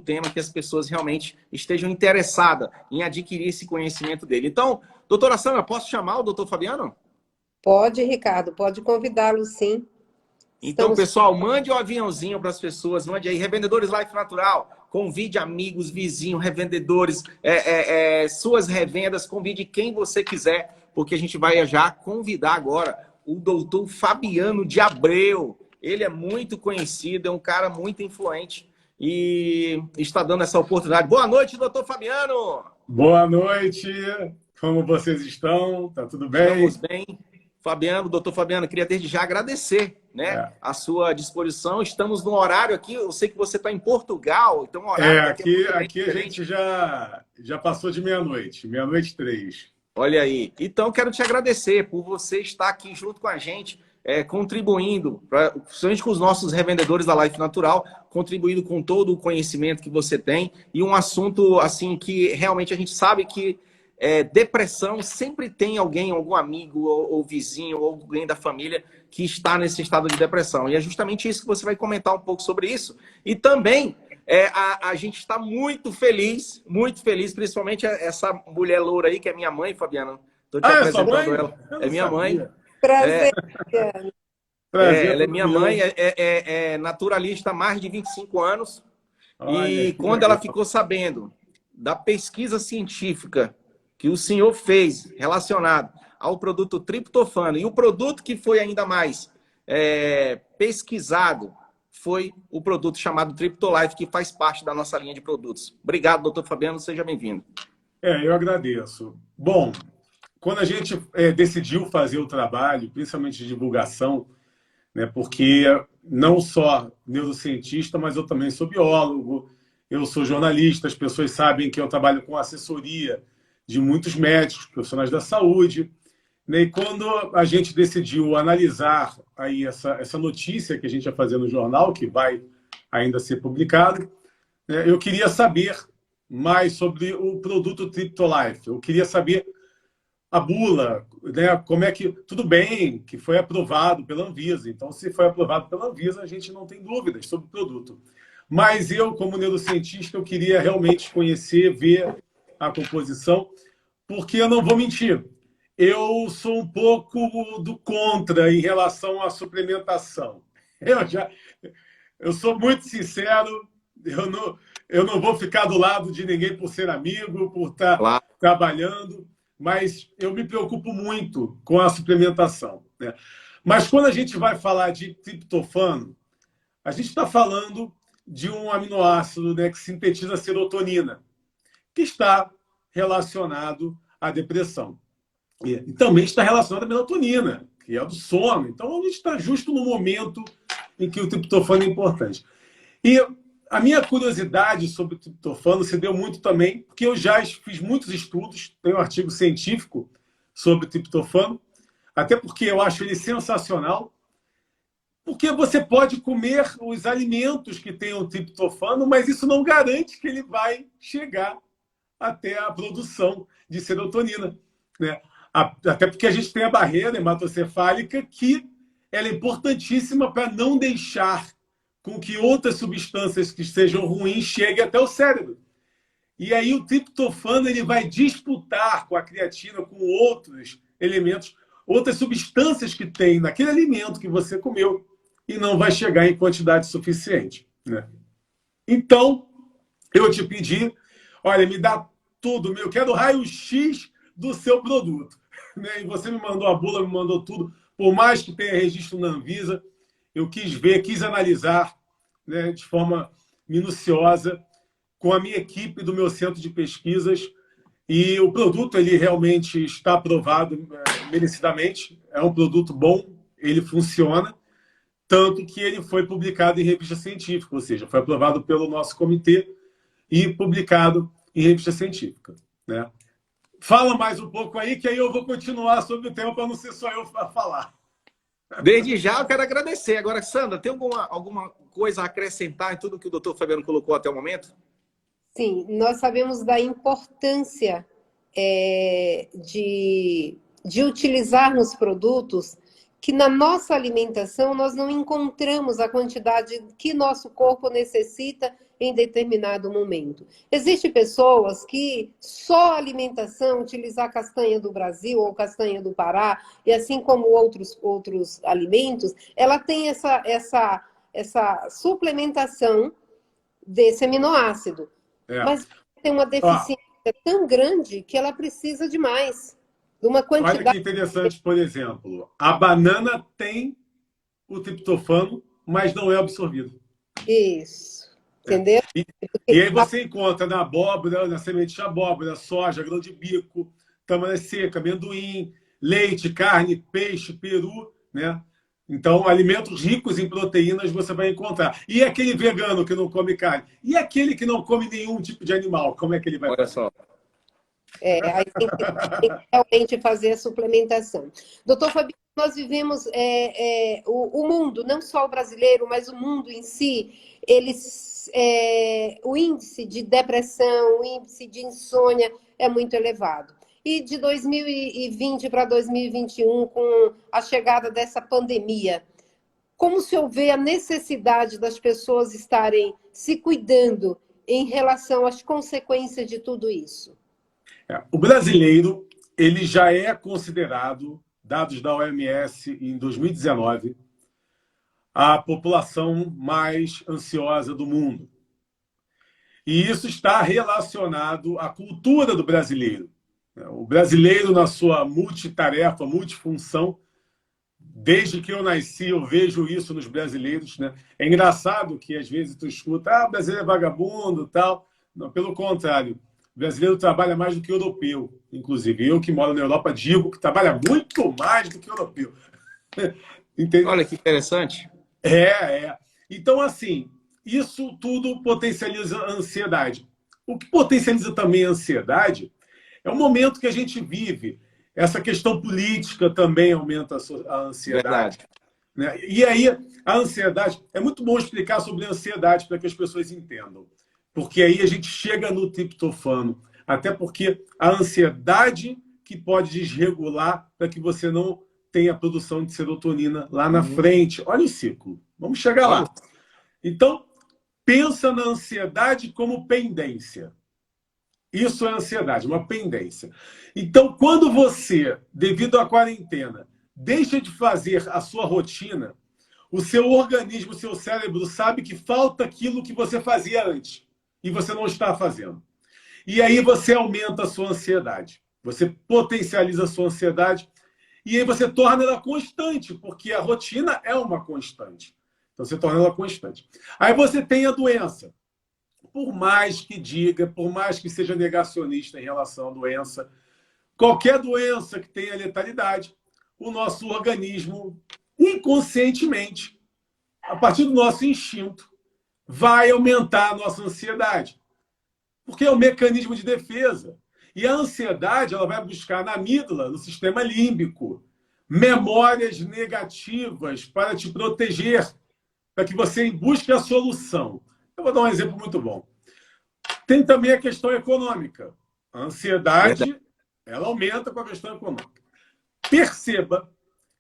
tema que as pessoas realmente estejam interessadas em adquirir esse conhecimento dele. Então, doutora Sandra, posso chamar o doutor Fabiano? Pode, Ricardo, pode convidá-lo, sim. Então, pessoal, mande um aviãozinho para as pessoas, mande aí, Revendedores Life Natural, convide amigos, vizinhos, revendedores, suas revendas, convide quem você quiser, porque a gente vai já convidar agora o doutor Fabiano de Abreu. Ele é muito conhecido, é um cara muito influente e está dando essa oportunidade. Boa noite, doutor Fabiano! Boa noite! Como vocês estão? Tá tudo bem? Estamos bem. Fabiano, doutor Fabiano, queria desde já agradecer, né, a sua disposição. Estamos no horário aqui, eu sei que você está em Portugal, então o horário aqui a gente já passou de meia-noite, meia-noite 3. Olha aí. Então, quero te agradecer por você estar aqui junto com a gente, contribuindo, principalmente com os nossos revendedores da Life Natural, contribuindo com todo o conhecimento que você tem e um assunto assim que realmente a gente sabe que depressão sempre tem alguém, algum amigo ou vizinho ou alguém da família que está nesse estado de depressão. E é justamente isso que você vai comentar um pouco sobre isso. E também a gente está muito feliz, principalmente essa mulher loura aí, que é minha mãe, Fabiano. Estou te apresentando ela. É minha mãe. Prazer. Ela é minha mãe, é naturalista há mais de 25 anos. Olha, e quando ela ficou sabendo da pesquisa científica que o senhor fez relacionado ao produto triptofano, e o produto que foi ainda mais pesquisado foi o produto chamado Triptolife, que faz parte da nossa linha de produtos. Obrigado, doutor Fabiano, seja bem-vindo. Eu agradeço. Bom, quando a gente decidiu fazer o trabalho, principalmente de divulgação, né, porque não só neurocientista, mas eu também sou biólogo, eu sou jornalista, as pessoas sabem que eu trabalho com assessoria de muitos médicos, profissionais da saúde. E quando a gente decidiu analisar aí essa notícia que a gente ia fazer no jornal, que vai ainda ser publicado, eu queria saber mais sobre o produto Triptolife. Eu queria saber a bula, né, como é que... Tudo bem que foi aprovado pela Anvisa. Então, se foi aprovado pela Anvisa, a gente não tem dúvidas sobre o produto. Mas eu, como neurocientista, eu queria realmente conhecer, ver a composição, porque eu não vou mentir. Eu sou um pouco do contra em relação à suplementação. Eu sou muito sincero, eu não vou ficar do lado de ninguém por ser amigo, por estar trabalhando, mas eu me preocupo muito com a suplementação, né? Mas quando a gente vai falar de triptofano, a gente está falando de um aminoácido, né, que sintetiza serotonina, que está relacionado à depressão. E também está relacionado à melatonina, que é do sono. Então, a gente está justo no momento em que o triptofano é importante. E a minha curiosidade sobre o triptofano se deu muito também, porque eu já fiz muitos estudos, tenho um artigo científico sobre o triptofano, até porque eu acho ele sensacional, porque você pode comer os alimentos que tenham triptofano, mas isso não garante que ele vai chegar até a produção de serotonina, né? Até porque a gente tem a barreira hematocefálica, que ela é importantíssima para não deixar com que outras substâncias que sejam ruins cheguem até o cérebro. E aí o triptofano ele vai disputar com a creatina, com outros elementos, outras substâncias que tem naquele alimento que você comeu, e não vai chegar em quantidade suficiente, né? Então, eu te pedi, olha, me dá tudo, eu quero o raio-x do seu produto, né? E você me mandou a bula, me mandou tudo. Por mais que tenha registro na Anvisa, eu quis ver, quis analisar, né, de forma minuciosa com a minha equipe do meu centro de pesquisas, e o produto ele realmente está aprovado merecidamente, é um produto bom, ele funciona, tanto que ele foi publicado em revista científica, ou seja, foi aprovado pelo nosso comitê e publicado em revista científica, né? Fala mais um pouco aí, que aí eu vou continuar sobre o tema para não ser só eu a falar. Desde já eu quero agradecer. Agora, Sandra, tem alguma coisa a acrescentar em tudo que o doutor Fabiano colocou até o momento? Sim, nós sabemos da importância de utilizarmos produtos que na nossa alimentação nós não encontramos a quantidade que nosso corpo necessita em determinado momento. Existem pessoas que só a alimentação, utilizar castanha do Brasil ou castanha do Pará, e assim como outros alimentos, ela tem essa suplementação desse aminoácido. Mas tem uma deficiência tão grande que ela precisa de mais. De uma quantidade. Olha que interessante, por exemplo, a banana tem o triptofano, mas não é absorvido. Isso. Entendeu? E aí você encontra na abóbora, na semente de abóbora, soja, grão de bico, tâmara seca, amendoim, leite, carne, peixe, peru, né? Então, alimentos ricos em proteínas você vai encontrar. E aquele vegano que não come carne? E aquele que não come nenhum tipo de animal? Como é que ele vai Olha só. Aí tem que realmente fazer a suplementação. Doutor Fabiano, nós vivemos o mundo, não só o brasileiro, mas o mundo em si, o índice de depressão, o índice de insônia é muito elevado. E de 2020 para 2021, com a chegada dessa pandemia, como o senhor vê a necessidade das pessoas estarem se cuidando em relação às consequências de tudo isso? O brasileiro, ele já é considerado, dados da OMS em 2019, a população mais ansiosa do mundo. E isso está relacionado à cultura do brasileiro. O brasileiro, na sua multitarefa, multifunção, desde que eu nasci, eu vejo isso nos brasileiros, né? É engraçado que, às vezes, tu escuta, o brasileiro é vagabundo, tal. Não, pelo contrário. O brasileiro trabalha mais do que o europeu, inclusive. Eu, que moro na Europa, digo que trabalha muito mais do que o europeu. Entendeu? Olha que interessante. Então, assim, isso tudo potencializa a ansiedade. O que potencializa também a ansiedade é o momento que a gente vive. Essa questão política também aumenta a ansiedade. Né? E aí, a ansiedade... É muito bom explicar sobre a ansiedade para que as pessoas entendam. Porque aí a gente chega no triptofano. Até porque a ansiedade que pode desregular para que você não tenha produção de serotonina lá na frente. Olha o ciclo. Vamos chegar lá. Então, pensa na ansiedade como pendência. Isso é ansiedade, uma pendência. Então, quando você, devido à quarentena, deixa de fazer a sua rotina, o seu organismo, o seu cérebro sabe que falta aquilo que você fazia antes. E você não está fazendo. E aí você aumenta a sua ansiedade. Você potencializa a sua ansiedade e aí você torna ela constante, porque a rotina é uma constante. Então você torna ela constante. Aí você tem a doença. Por mais que diga, por mais que seja negacionista em relação à doença, qualquer doença que tenha letalidade, o nosso organismo, inconscientemente, a partir do nosso instinto, vai aumentar a nossa ansiedade. Porque é um mecanismo de defesa. E a ansiedade ela vai buscar na amígdala, no sistema límbico, memórias negativas para te proteger, para que você busque a solução. Eu vou dar um exemplo muito bom. Tem também a questão econômica. A ansiedade ela aumenta com a questão econômica. Perceba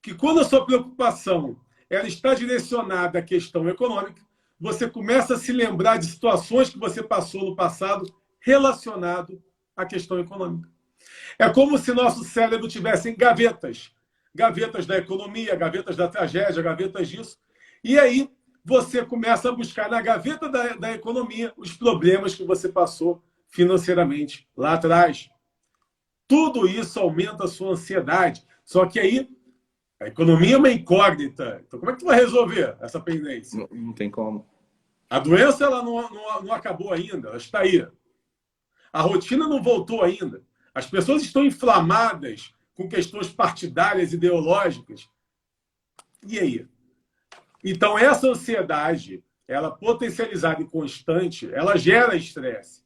que quando a sua preocupação ela está direcionada à questão econômica, você começa a se lembrar de situações que você passou no passado relacionado à questão econômica. É como se nosso cérebro tivesse gavetas. Gavetas da economia, gavetas da tragédia, gavetas disso. E aí você começa a buscar na gaveta da economia os problemas que você passou financeiramente lá atrás. Tudo isso aumenta a sua ansiedade. Só que aí a economia é uma incógnita. Então, como é que tu vai resolver essa pendência? Não tem como. A doença ela não acabou ainda, ela está aí. A rotina não voltou ainda. As pessoas estão inflamadas com questões partidárias, ideológicas. E aí? Então, essa ansiedade, ela potencializada e constante, ela gera estresse.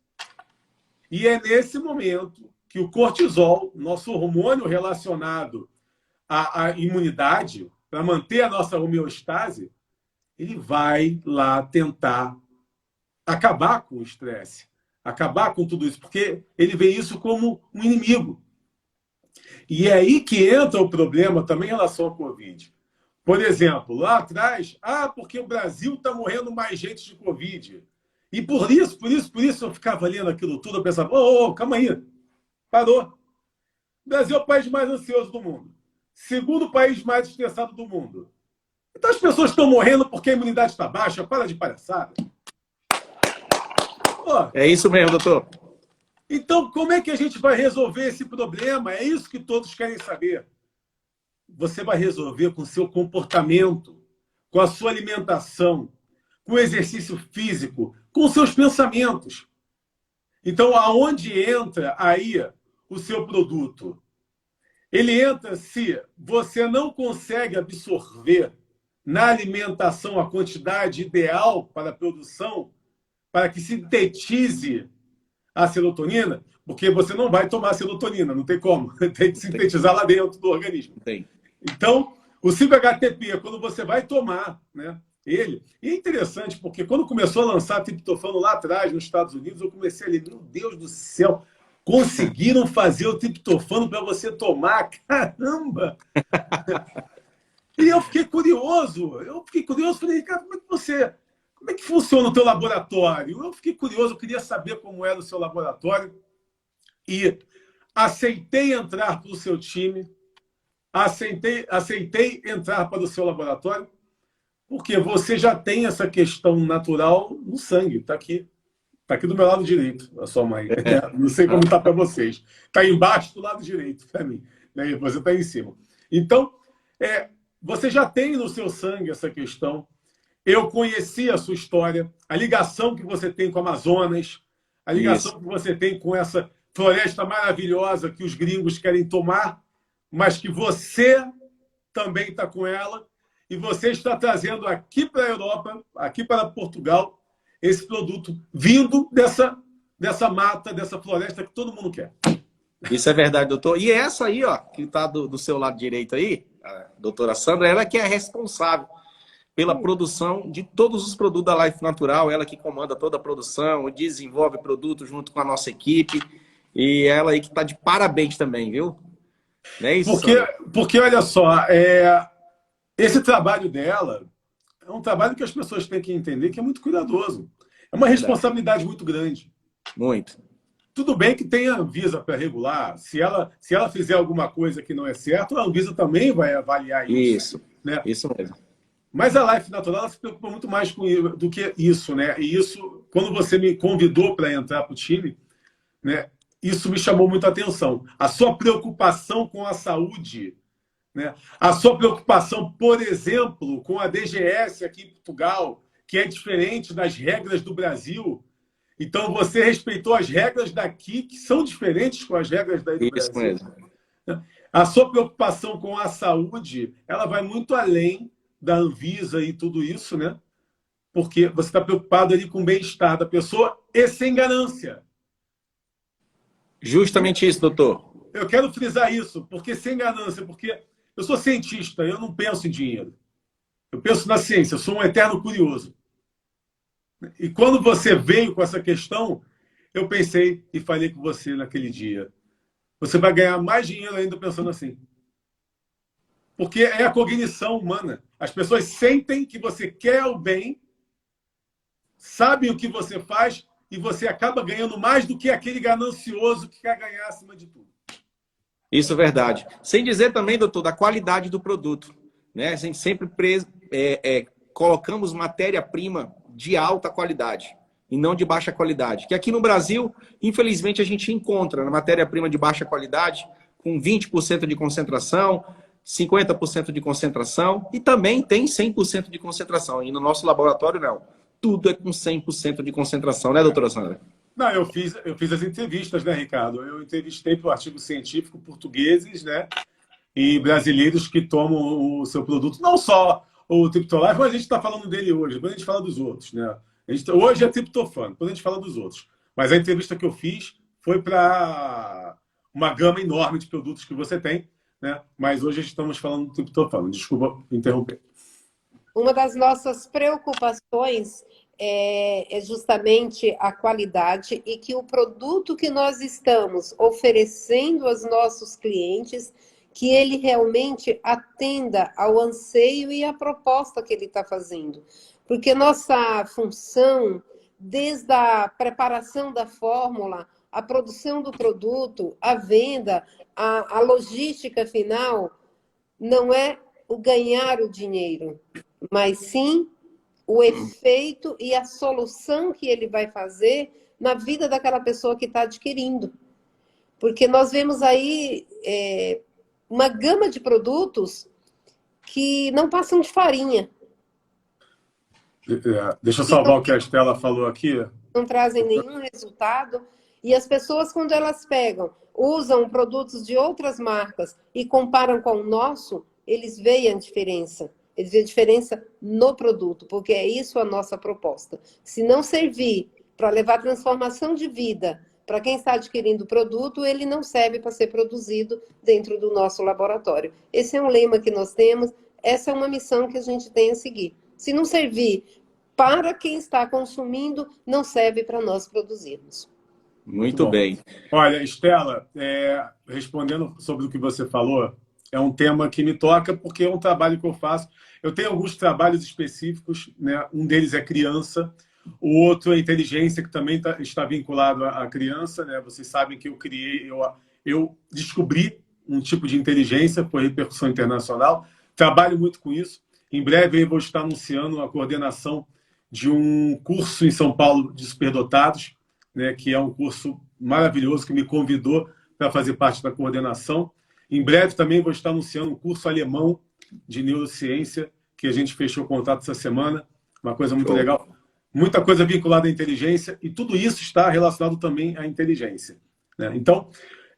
E é nesse momento que o cortisol, nosso hormônio relacionado à imunidade, para manter a nossa homeostase, ele vai lá tentar acabar com o estresse, acabar com tudo isso, porque ele vê isso como um inimigo. E é aí que entra o problema também em relação ao Covid. Por exemplo, lá atrás, porque o Brasil está morrendo mais gente de Covid. E por isso eu ficava lendo aquilo tudo, eu pensava, calma aí, parou. O Brasil é o país mais ansioso do mundo. Segundo país mais estressado do mundo. Então as pessoas estão morrendo porque a imunidade está baixa, para de palhaçada. Pô, É isso mesmo, doutor. então, como é que a gente vai resolver esse problema? É isso que todos querem saber. Você vai resolver com o seu comportamento, com a sua alimentação, com o exercício físico, com os seus pensamentos. Então, aonde entra aí o seu produto? Ele entra se você não consegue absorver na alimentação a quantidade ideal para a produção, para que sintetize a serotonina, porque você não vai tomar serotonina, não tem como. Tem que sintetizar lá dentro do organismo. Tem. Então, o 5-HTP, quando você vai tomar, né, ele... E é interessante, porque quando começou a lançar triptofano lá atrás, nos Estados Unidos, eu comecei a ler, meu Deus do céu, conseguiram fazer o triptofano para você tomar? Caramba! E eu fiquei curioso, falei, cara, como é que funciona o teu laboratório? Eu fiquei curioso, eu queria saber como era o seu laboratório e aceitei entrar para o seu time, aceitei entrar para o seu laboratório, porque você já tem essa questão natural no sangue, está aqui. Está aqui do meu lado direito, a sua mãe. Não sei como está para vocês. Está embaixo do lado direito para mim. Né? Você está em cima. Então, você já tem no seu sangue essa questão. Eu conheci a sua história, a ligação que você tem com o Amazonas, a ligação que você tem com essa floresta maravilhosa que os gringos querem tomar, mas que você também está com ela, e você está trazendo aqui para a Europa, aqui para Portugal, esse produto vindo dessa mata, dessa floresta que todo mundo quer. Isso é verdade, doutor. E essa aí, ó, que está do seu lado direito aí, a doutora Sandra, ela que é responsável pela produção de todos os produtos da Life Natural, ela que comanda toda a produção, desenvolve produtos junto com a nossa equipe, e ela aí que está de parabéns também, viu? Não é isso, porque olha só, esse trabalho dela é um trabalho que as pessoas têm que entender que é muito cuidadoso. É uma responsabilidade muito grande. Muito. Tudo bem que tem a Anvisa para regular. Se ela fizer alguma coisa que não é certo, a Anvisa também vai avaliar isso. Isso, né? Isso mesmo. Mas a Life Natural ela se preocupa muito mais do que isso, né? E isso, quando você me convidou para entrar para o time, né? Isso me chamou muito a atenção. A sua preocupação com a saúde, né? A sua preocupação, por exemplo, com a DGS aqui em Portugal, que é diferente das regras do Brasil. Então, você respeitou as regras daqui, que são diferentes com as regras daí do Isso Brasil. mesmo. A sua preocupação com a saúde, ela vai muito além da Anvisa e tudo isso, né? Porque você está preocupado ali com o bem-estar da pessoa e sem ganância. Justamente isso, doutor. Eu quero frisar isso, porque sem ganância, porque eu sou cientista, eu não penso em dinheiro. Eu penso na ciência, eu sou um eterno curioso. E quando você veio com essa questão, eu pensei e falei com você naquele dia. Você vai ganhar mais dinheiro ainda pensando assim. Porque é a cognição humana. As pessoas sentem que você quer o bem, sabem o que você faz e você acaba ganhando mais do que aquele ganancioso que quer ganhar acima de tudo. Isso é verdade. Sem dizer também, doutor, da qualidade do produto. Né? A gente sempre colocamos matéria-prima de alta qualidade e não de baixa qualidade. Que aqui no Brasil, infelizmente, a gente encontra na matéria-prima de baixa qualidade com 20% de concentração, 50% de concentração e também tem 100% de concentração. E no nosso laboratório, não. Tudo é com 100% de concentração, né, doutora Sandra? Não, eu fiz as entrevistas, né, Ricardo? Eu entrevistei para o artigo científico portugueses, né, e brasileiros que tomam o seu produto, não só o Triptolife, mas a gente está falando dele hoje, depois a gente fala dos outros, né? Hoje é triptofano, depois a gente fala dos outros. Mas a entrevista que eu fiz foi para uma gama enorme de produtos que você tem, né? Mas hoje estamos falando do triptofano. Desculpa interromper. Uma das nossas preocupações é justamente a qualidade e que o produto que nós estamos oferecendo aos nossos clientes, que ele realmente atenda ao anseio e à proposta que ele está fazendo. Porque nossa função desde a preparação da fórmula, a produção do produto, a venda, a logística final, não é o ganhar o dinheiro, mas sim o efeito e a solução que ele vai fazer na vida daquela pessoa que está adquirindo. Porque nós vemos aí uma gama de produtos que não passam de farinha. Deixa eu salvar o que a Estela falou aqui. Não trazem nenhum resultado. E as pessoas, quando elas pegam, usam produtos de outras marcas e comparam com o nosso, eles veem a diferença. Eles veem a diferença no produto, porque é isso a nossa proposta. Se não servir para levar transformação de vida para quem está adquirindo o produto, ele não serve para ser produzido dentro do nosso laboratório. Esse é um lema que nós temos, essa é uma missão que a gente tem a seguir. Se não servir para quem está consumindo, não serve para nós produzirmos. Muito bem. Olha, Estela, respondendo sobre o que você falou, é um tema que me toca porque é um trabalho que eu faço. Eu tenho alguns trabalhos específicos, né? Um deles é criança, o outro é inteligência, que também está vinculado à criança, né? Vocês sabem que eu descobri um tipo de inteligência, foi repercussão internacional, trabalho muito com isso. Em breve eu vou estar anunciando a coordenação de um curso em São Paulo de superdotados, né, que é um curso maravilhoso que me convidou para fazer parte da coordenação. Em breve também vou estar anunciando um curso alemão de neurociência, que a gente fechou o contrato essa semana, uma coisa muito legal. Muita coisa vinculada à inteligência, e tudo isso está relacionado também à inteligência, né? Então,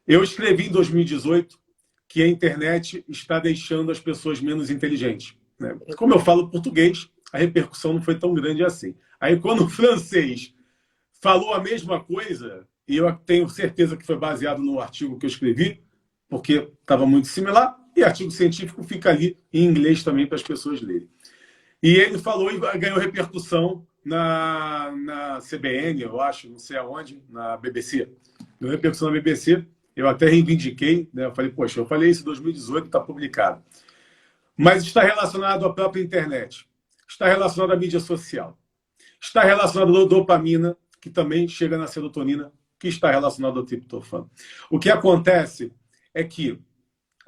eu escrevi em 2018 que a internet está deixando as pessoas menos inteligentes, né? Como eu falo português, a repercussão não foi tão grande assim. Aí, quando o francês falou a mesma coisa, e eu tenho certeza que foi baseado no artigo que eu escrevi, porque estava muito similar, e artigo científico fica ali em inglês também para as pessoas lerem. E ele falou e ganhou repercussão na CBN, eu acho, não sei aonde, na BBC. Ganhou repercussão na BBC, eu até reivindiquei, né? Eu falei, poxa, eu falei isso em 2018, está publicado. Mas está relacionado à própria internet, está relacionado à mídia social, está relacionado à dopamina, que também chega na serotonina, que está relacionado ao triptofano. O que acontece é que,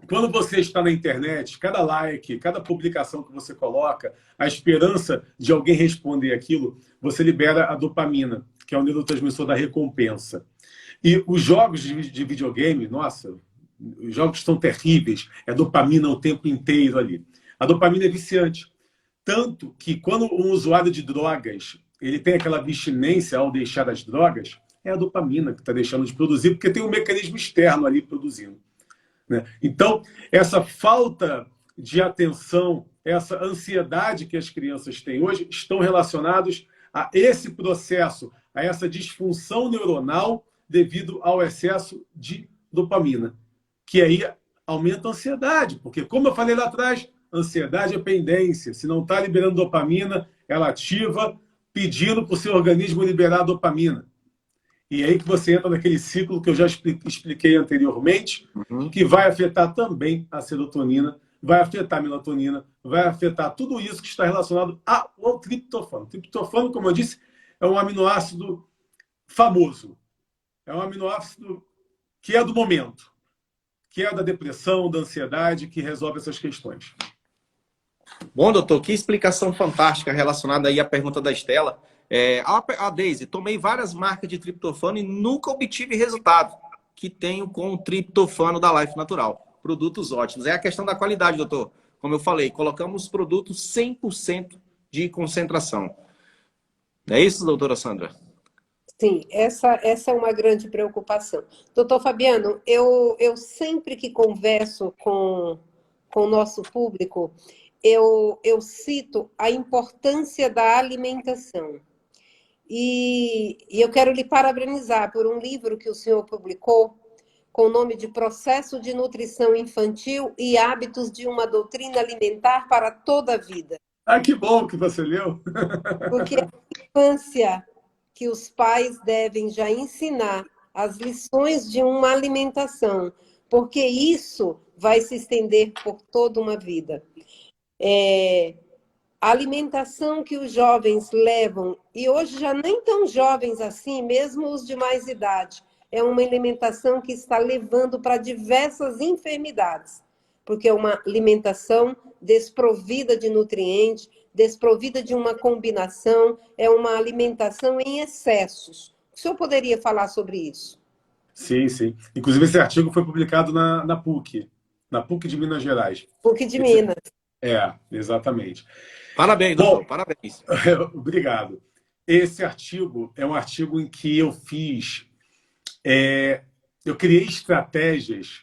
quando você está na internet, cada like, cada publicação que você coloca, a esperança de alguém responder aquilo, você libera a dopamina, que é o neurotransmissor da recompensa. E os jogos de videogame, nossa, os jogos estão terríveis, é dopamina o tempo inteiro ali. A dopamina é viciante. Tanto que, quando um usuário de drogas ele tem aquela abstinência ao deixar as drogas, é a dopamina que está deixando de produzir, porque tem um mecanismo externo ali produzindo, né? Então, essa falta de atenção, essa ansiedade que as crianças têm hoje, estão relacionados a esse processo, a essa disfunção neuronal devido ao excesso de dopamina, que aí aumenta a ansiedade, porque, como eu falei lá atrás, ansiedade é pendência. Se não está liberando dopamina, ela ativa, pedindo para o seu organismo liberar dopamina. E é aí que você entra naquele ciclo que eu já expliquei anteriormente, que vai afetar também a serotonina, vai afetar a melatonina, vai afetar tudo isso que está relacionado ao triptofano. O triptofano, como eu disse, é um aminoácido famoso. É um aminoácido que é do momento, que é da depressão, da ansiedade, que resolve essas questões. Bom, doutor, que explicação fantástica relacionada aí à pergunta da Estela. A Deise, tomei várias marcas de triptofano e nunca obtive resultado que tenho com o triptofano da Life Natural. Produtos ótimos. É a questão da qualidade, doutor. Como eu falei, colocamos produtos 100% de concentração. Não é isso, doutora Sandra? Sim, essa é uma grande preocupação. Doutor Fabiano, eu sempre que converso com o nosso público, eu cito a importância da alimentação. E eu quero lhe parabenizar por um livro que o senhor publicou com o nome de Processo de Nutrição Infantil e Hábitos de uma Doutrina Alimentar para toda a Vida. Ah, que bom que você leu! Porque é a infância que os pais devem já ensinar as lições de uma alimentação, porque isso vai se estender por toda uma vida. a alimentação que os jovens levam, e hoje já nem tão jovens assim, mesmo os de mais idade, é uma alimentação que está levando para diversas enfermidades, porque é uma alimentação desprovida de nutrientes, desprovida de uma combinação, é uma alimentação em excessos. O senhor poderia falar sobre isso? Sim, sim. Inclusive, esse artigo foi publicado na PUC, na PUC de Minas Gerais. PUC de Minas. Exatamente. Parabéns, doutor, Bom, parabéns. obrigado. Esse artigo é um artigo em que eu fiz, eu criei estratégias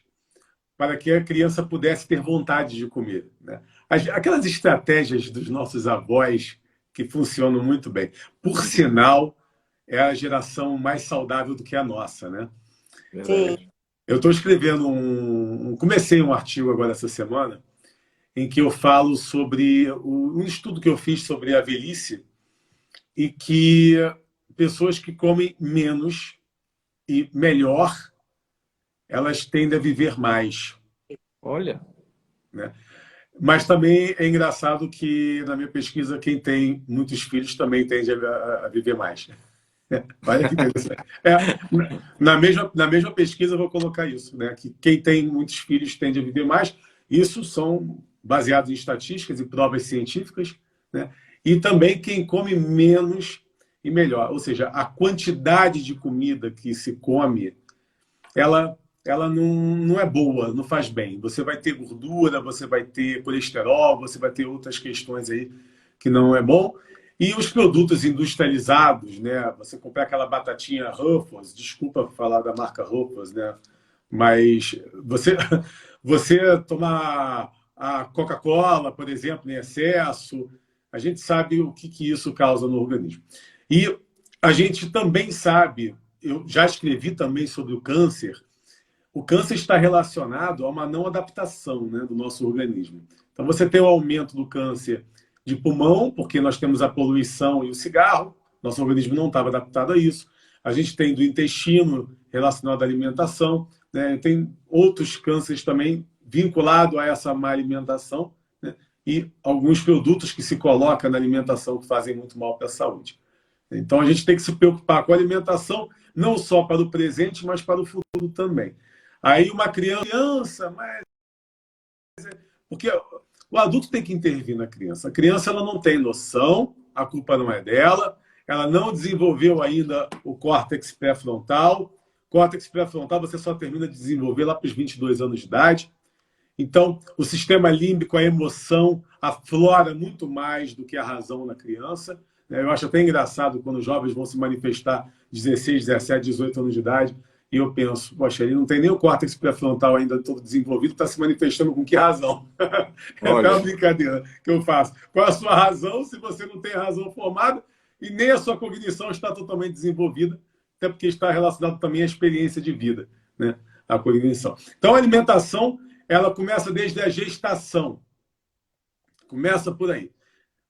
para que a criança pudesse ter vontade de comer, né? Aquelas estratégias dos nossos avós que funcionam muito bem. Por sinal, é a geração mais saudável do que a nossa, né? Sim. Eu estou escrevendo comecei um artigo agora essa semana em que eu falo sobre um estudo que eu fiz sobre a velhice e que pessoas que comem menos e melhor, elas tendem a viver mais. Olha. Né? Mas também é engraçado que, na minha pesquisa, quem tem muitos filhos também tende a viver mais. Olha que interessante. Na mesma pesquisa, eu vou colocar isso, né? Que quem tem muitos filhos tende a viver mais. Isso são baseados em estatísticas e provas científicas, né? E também quem come menos e melhor. Ou seja, a quantidade de comida que se come, ela não é boa, não faz bem. Você vai ter gordura, você vai ter colesterol, você vai ter outras questões aí que não é bom. E os produtos industrializados, né? Você comprar aquela batatinha Ruffles, desculpa falar da marca Ruffles, né? Mas você tomar a Coca-Cola, por exemplo, em excesso, a gente sabe o que isso causa no organismo. E a gente também sabe, eu já escrevi também sobre o câncer está relacionado a uma não adaptação, né, do nosso organismo. Então, você tem o aumento do câncer de pulmão, porque nós temos a poluição e o cigarro, nosso organismo não estava adaptado a isso. A gente tem do intestino relacionado à alimentação, né? Tem outros cânceres também vinculados a essa má alimentação, né? E alguns produtos que se colocam na alimentação que fazem muito mal para a saúde. Então, a gente tem que se preocupar com a alimentação, não só para o presente, mas para o futuro também. Aí uma criança, mas... Porque o adulto tem que intervir na criança. A criança ela não tem noção, a culpa não é dela, ela não desenvolveu ainda o córtex pré-frontal. Córtex pré-frontal você só termina de desenvolver lá para os 22 anos de idade. Então, o sistema límbico, a emoção, aflora muito mais do que a razão na criança. Eu acho até engraçado quando os jovens vão se manifestar 16, 17, 18 anos de idade. E eu penso, poxa, ele não tem nem o córtex pré-frontal ainda todo desenvolvido, está se manifestando com que razão? É uma brincadeira que eu faço. Qual a sua razão se você não tem a razão formada e nem a sua cognição está totalmente desenvolvida, até porque está relacionado também à experiência de vida, né? A cognição. Então, a alimentação, ela começa desde a gestação. Começa por aí.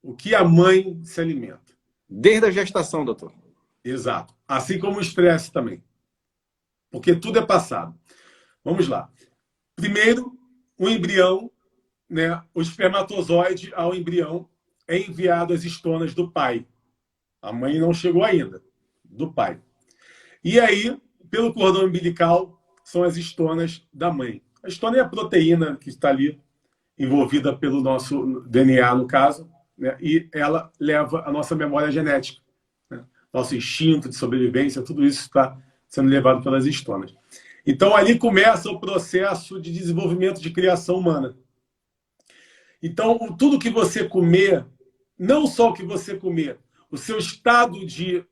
O que a mãe se alimenta. Desde a gestação, doutor. Exato. Assim como o estresse também. Porque tudo é passado. Vamos lá. Primeiro, o embrião, né? O espermatozoide ao embrião é enviado às estonas do pai. A mãe não chegou ainda, do pai. E aí, pelo cordão umbilical, são as estonas da mãe. A estona é a proteína que está ali, envolvida pelo nosso DNA, no caso, né? E ela leva a nossa memória genética, né? Nosso instinto de sobrevivência, tudo isso está sendo levado pelas estonas. Então, ali começa o processo de desenvolvimento de criação humana. Então, tudo que você comer, não só o que você comer, o seu estado de,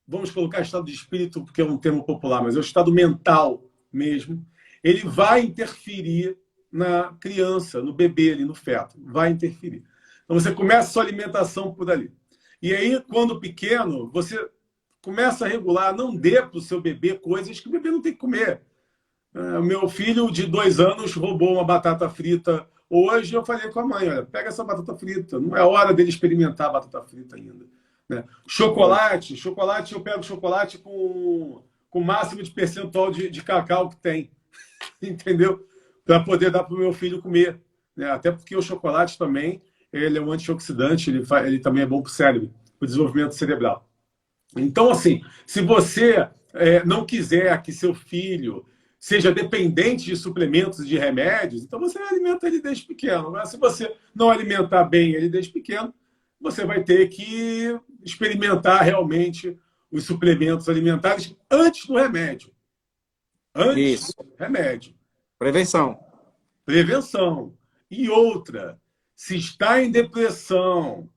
vamos colocar estado de espírito, porque é um termo popular, mas é o estado mental mesmo, ele vai interferir na criança, no bebê ali, no feto. Vai interferir. Então, você começa a sua alimentação por ali. E aí, quando pequeno, você começa a regular, não dê para o seu bebê coisas que o bebê não tem que comer. Meu filho de 2 anos roubou uma batata frita. Hoje eu falei com a mãe, olha, pega essa batata frita. Não é hora dele experimentar a batata frita ainda. Né? Chocolate, eu pego chocolate com o máximo de percentual de cacau que tem. Entendeu? Para poder dar para o meu filho comer. Né? Até porque o chocolate também ele é um antioxidante, ele também é bom para o cérebro, para o desenvolvimento cerebral. Então, assim, se você não quiser que seu filho seja dependente de suplementos e de remédios, então você alimenta ele desde pequeno. Mas se você não alimentar bem ele desde pequeno, você vai ter que experimentar realmente os suplementos alimentares antes do remédio. Antes Isso. do remédio. Prevenção. Prevenção. E outra, se está em depressão,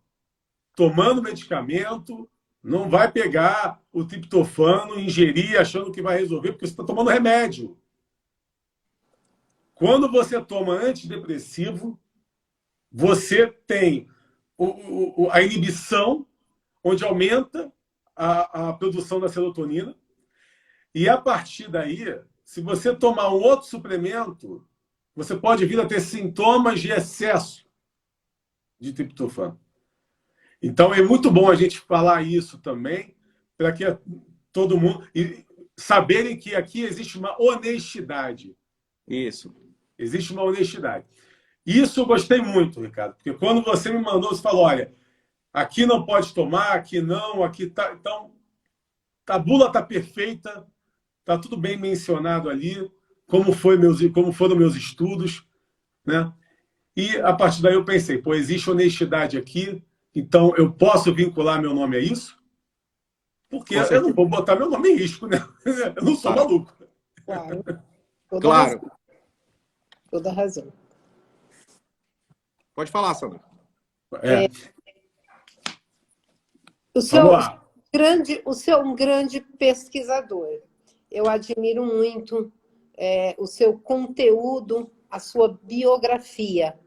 tomando medicamento, não vai pegar o triptofano, ingerir, achando que vai resolver, porque você está tomando remédio. Quando você toma antidepressivo, você tem a inibição, onde aumenta a produção da serotonina, e a partir daí, se você tomar um outro suplemento, você pode vir a ter sintomas de excesso de triptofano. Então, é muito bom a gente falar isso também, para que todo mundo saberem que aqui existe uma honestidade. Isso. Existe uma honestidade. Isso eu gostei muito, Ricardo, porque quando você me mandou, você falou, olha, aqui não pode tomar, aqui não, aqui tá. Então, a bula está perfeita, está tudo bem mencionado ali, como foram meus estudos, né? E a partir daí eu pensei, pô, existe honestidade aqui, então eu posso vincular meu nome a isso? Porque eu não vou botar meu nome em risco, né? Eu não sou maluco. Claro. Claro. Toda razão. Pode falar, Sandra. O senhor é um grande pesquisador. Eu admiro muito o seu conteúdo, a sua biografia.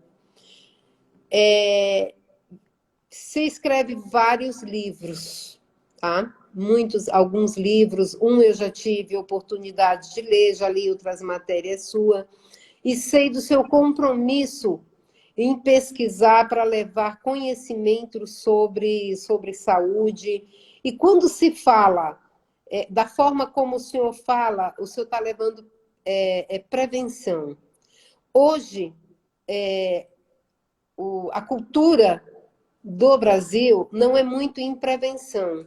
Você escreve vários livros, tá? Alguns livros. Eu já tive oportunidade de ler, já li outras matérias suas. E sei do seu compromisso em pesquisar para levar conhecimento sobre saúde. E quando se fala, da forma como o senhor fala, o senhor está levando prevenção. Hoje, a cultura do Brasil não é muito em prevenção.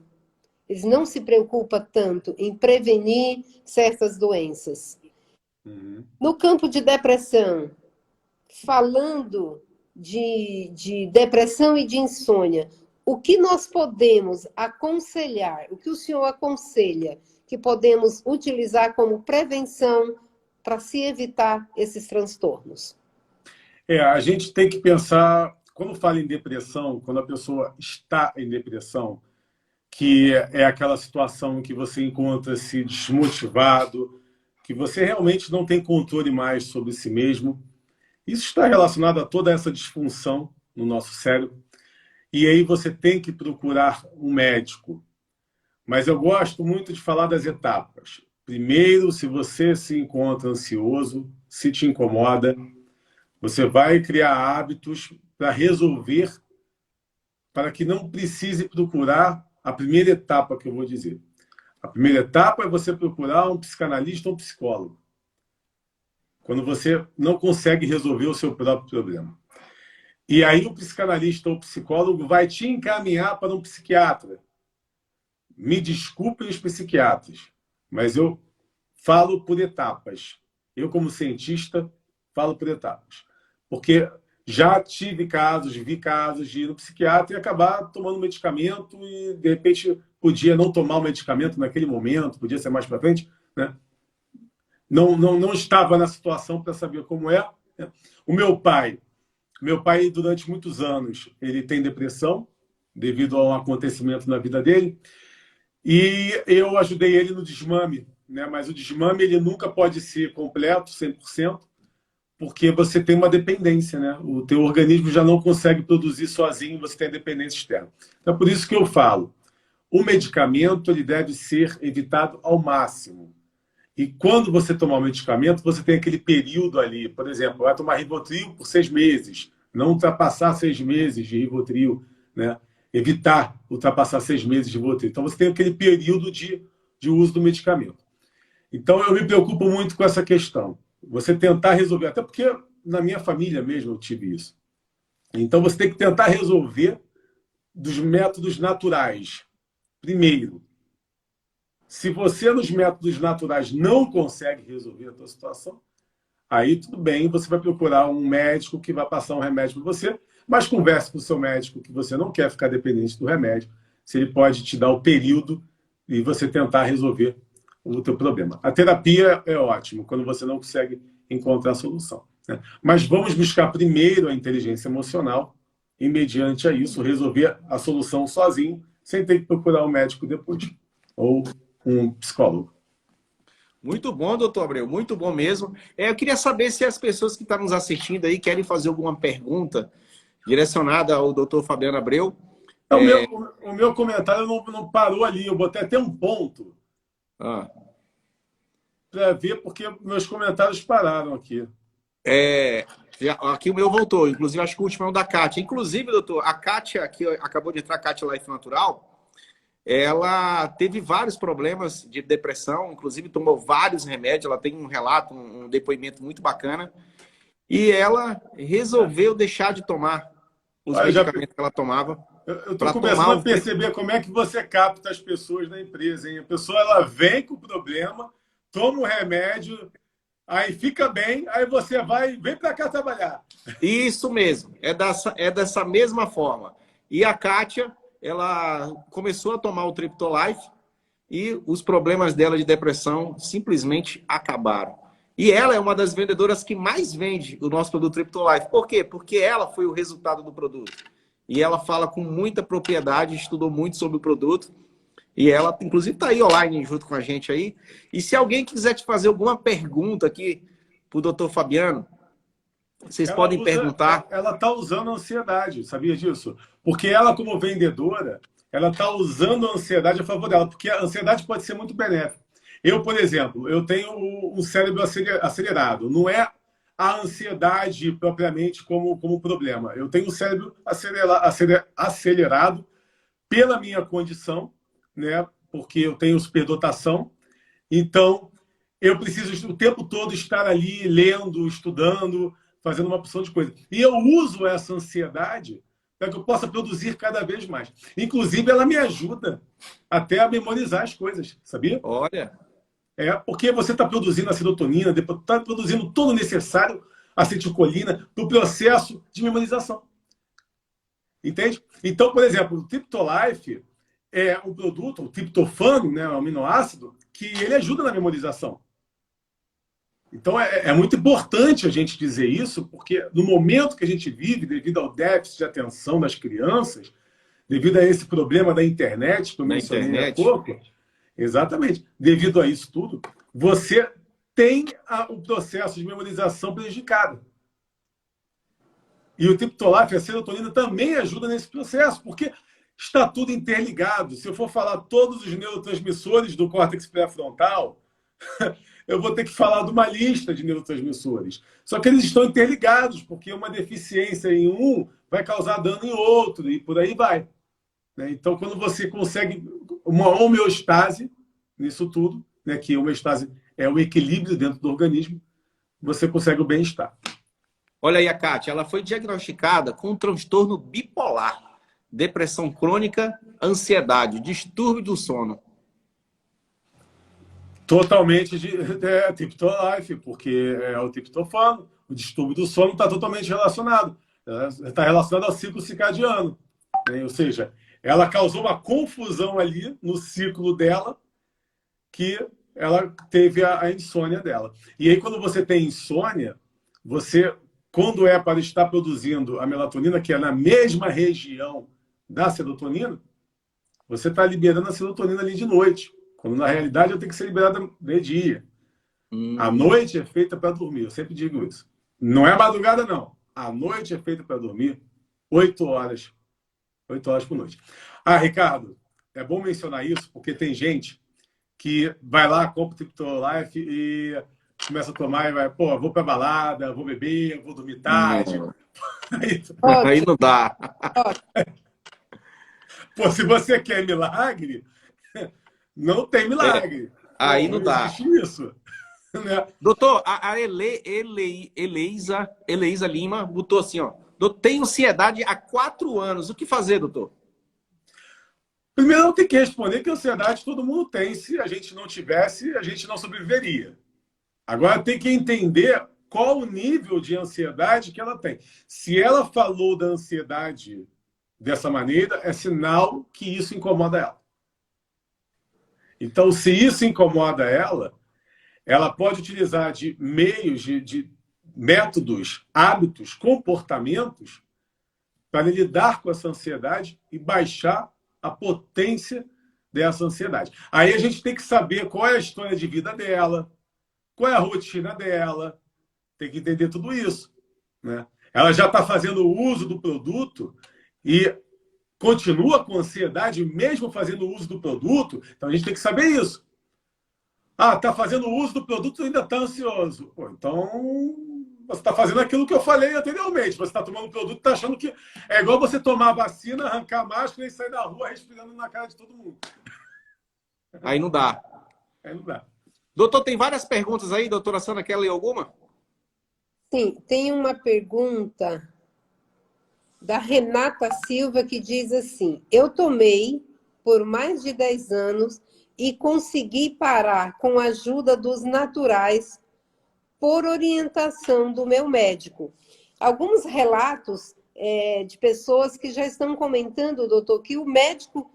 Eles não se preocupam tanto em prevenir certas doenças. Uhum. No campo de depressão, falando de depressão e de insônia, o que nós podemos aconselhar, o que o senhor aconselha que podemos utilizar como prevenção para se evitar esses transtornos? A gente tem que pensar, quando fala em depressão, quando a pessoa está em depressão, que é aquela situação que você encontra-se desmotivado, que você realmente não tem controle mais sobre si mesmo. Isso está relacionado a toda essa disfunção no nosso cérebro. E aí você tem que procurar um médico. Mas eu gosto muito de falar das etapas. Primeiro, se você se encontra ansioso, se te incomoda, você vai criar hábitos para resolver, para que não precise procurar a primeira etapa que eu vou dizer. A primeira etapa é você procurar um psicanalista ou um psicólogo. Quando você não consegue resolver o seu próprio problema. E aí o psicanalista ou psicólogo vai te encaminhar para um psiquiatra. Me desculpem os psiquiatras, mas eu falo por etapas. Eu, como cientista, falo por etapas. Porque já tive casos, vi casos de ir no psiquiatra e acabar tomando medicamento e, de repente, podia não tomar o medicamento naquele momento, podia ser mais para frente, né? Não estava na situação para saber como é. O meu pai, durante muitos anos, ele tem depressão, devido a um acontecimento na vida dele, e eu ajudei ele no desmame, né? Mas o desmame ele nunca pode ser completo, 100%, porque você tem uma dependência, né? O teu organismo já não consegue produzir sozinho, você tem a dependência externa. Então, por isso que eu falo, o medicamento ele deve ser evitado ao máximo. E quando você tomar o medicamento, você tem aquele período ali, por exemplo, vai tomar Rivotril por 6 meses, não ultrapassar 6 meses de Rivotril, né? Evitar ultrapassar 6 meses de Rivotril. Então, você tem aquele período de uso do medicamento. Então, eu me preocupo muito com essa questão. Você tentar resolver, até porque na minha família mesmo eu tive isso. Então, você tem que tentar resolver dos métodos naturais. Primeiro, se você, nos métodos naturais, não consegue resolver a sua situação, aí tudo bem, você vai procurar um médico que vai passar um remédio para você, mas converse com o seu médico que você não quer ficar dependente do remédio, se ele pode te dar o período e você tentar resolver o teu problema. A terapia é ótimo, quando você não consegue encontrar a solução, né? Mas vamos buscar primeiro a inteligência emocional e, mediante a isso, resolver a solução sozinho, sem ter que procurar um médico depois, ou um psicólogo. Muito bom, doutor Abreu, muito bom mesmo. Eu queria saber se as pessoas que estão nos assistindo aí querem fazer alguma pergunta direcionada ao doutor Fabiano Abreu. O meu comentário não parou ali, eu botei até um ponto para ver, porque meus comentários pararam aqui. Aqui o meu voltou, inclusive acho que o último é o da Kátia. Inclusive, doutor, a Kátia, aqui acabou de entrar, a Kátia Life Natural, ela teve vários problemas de depressão, inclusive tomou vários remédios, ela tem um relato, um depoimento muito bacana, e ela resolveu deixar de tomar os medicamentos que ela tomava. Eu estou começando a perceber como é que você capta as pessoas na empresa, hein? A pessoa, ela vem com o problema, toma o remédio, aí fica bem, aí você vem para cá trabalhar. Isso mesmo, é dessa mesma forma. E a Kátia, ela começou a tomar o Triptolife e os problemas dela de depressão simplesmente acabaram. E ela é uma das vendedoras que mais vende o nosso produto Triptolife. Por quê? Porque ela foi o resultado do produto. E ela fala com muita propriedade, estudou muito sobre o produto. E ela, inclusive, está aí online junto com a gente aí. E se alguém quiser te fazer alguma pergunta aqui para o doutor Fabiano, vocês podem perguntar. Ela está usando a ansiedade, sabia disso? Porque ela, como vendedora, ela está usando a ansiedade a favor dela. Porque a ansiedade pode ser muito benéfica. Eu, por exemplo, eu tenho um cérebro acelerado. Não é a ansiedade propriamente como problema. Eu tenho um cérebro acelerado pela minha condição, né? Porque eu tenho superdotação. Então, eu preciso o tempo todo estar ali lendo, estudando, fazendo uma opção de coisa. E eu uso essa ansiedade para que eu possa produzir cada vez mais. Inclusive, ela me ajuda até a memorizar as coisas, sabia? Olha. Porque você está produzindo a serotonina, está produzindo todo o necessário, a acetilcolina, para o processo de memorização. Entende? Então, por exemplo, o Triptolife é um produto, o triptofano, né, o aminoácido, que ele ajuda na memorização. Então, é muito importante a gente dizer isso, porque no momento que a gente vive, devido ao déficit de atenção das crianças, devido a esse problema da internet, que eu mencionei há pouco, exatamente, devido a isso tudo, você tem o processo de memorização prejudicado. E o Triptolife, a serotonina, também ajuda nesse processo, porque está tudo interligado. Se eu for falar todos os neurotransmissores do córtex pré-frontal, eu vou ter que falar de uma lista de neurotransmissores. Só que eles estão interligados, porque uma deficiência em um vai causar dano em outro, e por aí vai. Então, quando você consegue uma homeostase nisso tudo, né, que a homeostase é o equilíbrio dentro do organismo, você consegue o bem-estar. Olha aí a Kátia, ela foi diagnosticada com um transtorno bipolar, depressão crônica, ansiedade, distúrbio do sono. Totalmente Triptolife, porque é o triptofano, o distúrbio do sono está totalmente relacionado. Está relacionado ao ciclo circadiano. Né? Ou seja, ela causou uma confusão ali no ciclo dela, que ela teve a insônia dela. E aí, quando você tem insônia, você, quando é para estar produzindo a melatonina, que é na mesma região da serotonina, você está liberando a serotonina ali de noite. Quando, na realidade, eu tenho que ser liberada de dia. A noite é feita para dormir, eu sempre digo isso. Não é madrugada, não. A noite é feita para dormir 8 horas. 8 horas por noite. Ricardo, é bom mencionar isso, porque tem gente que vai lá, compra o Triptolife e começa a tomar e vai, vou pra balada, vou beber, vou dormir tarde. Aí não dá. Se você quer milagre, não tem milagre. Aí não dá. Existe isso. Né? Doutor, a Eleisa Lima botou assim, ó. Doutor, tem ansiedade há 4 anos. O que fazer, doutor? Primeiro, eu tenho que responder que ansiedade todo mundo tem. Se a gente não tivesse, a gente não sobreviveria. Agora, tem que entender qual o nível de ansiedade que ela tem. Se ela falou da ansiedade dessa maneira, é sinal que isso incomoda ela. Então, se isso incomoda ela, ela pode utilizar de meios, de métodos, hábitos, comportamentos para lidar com essa ansiedade e baixar a potência dessa ansiedade. Aí a gente tem que saber qual é a história de vida dela, qual é a rotina dela, tem que entender tudo isso, né? Ela já está fazendo uso do produto e continua com ansiedade mesmo fazendo uso do produto, então a gente tem que saber isso. Ah, está fazendo uso do produto e ainda está ansioso. Pô, então, você está fazendo aquilo que eu falei anteriormente. Você está tomando o produto e está achando que é igual você tomar a vacina, arrancar a máscara e sair da rua respirando na cara de todo mundo. Aí não dá. Aí não dá. Doutor, tem várias perguntas aí. Doutora Sandra, quer ler alguma? Sim, tem uma pergunta da Renata Silva que diz assim: eu tomei por mais de 10 anos e consegui parar com a ajuda dos naturais por orientação do meu médico. Alguns relatos de pessoas que já estão comentando, doutor, que o médico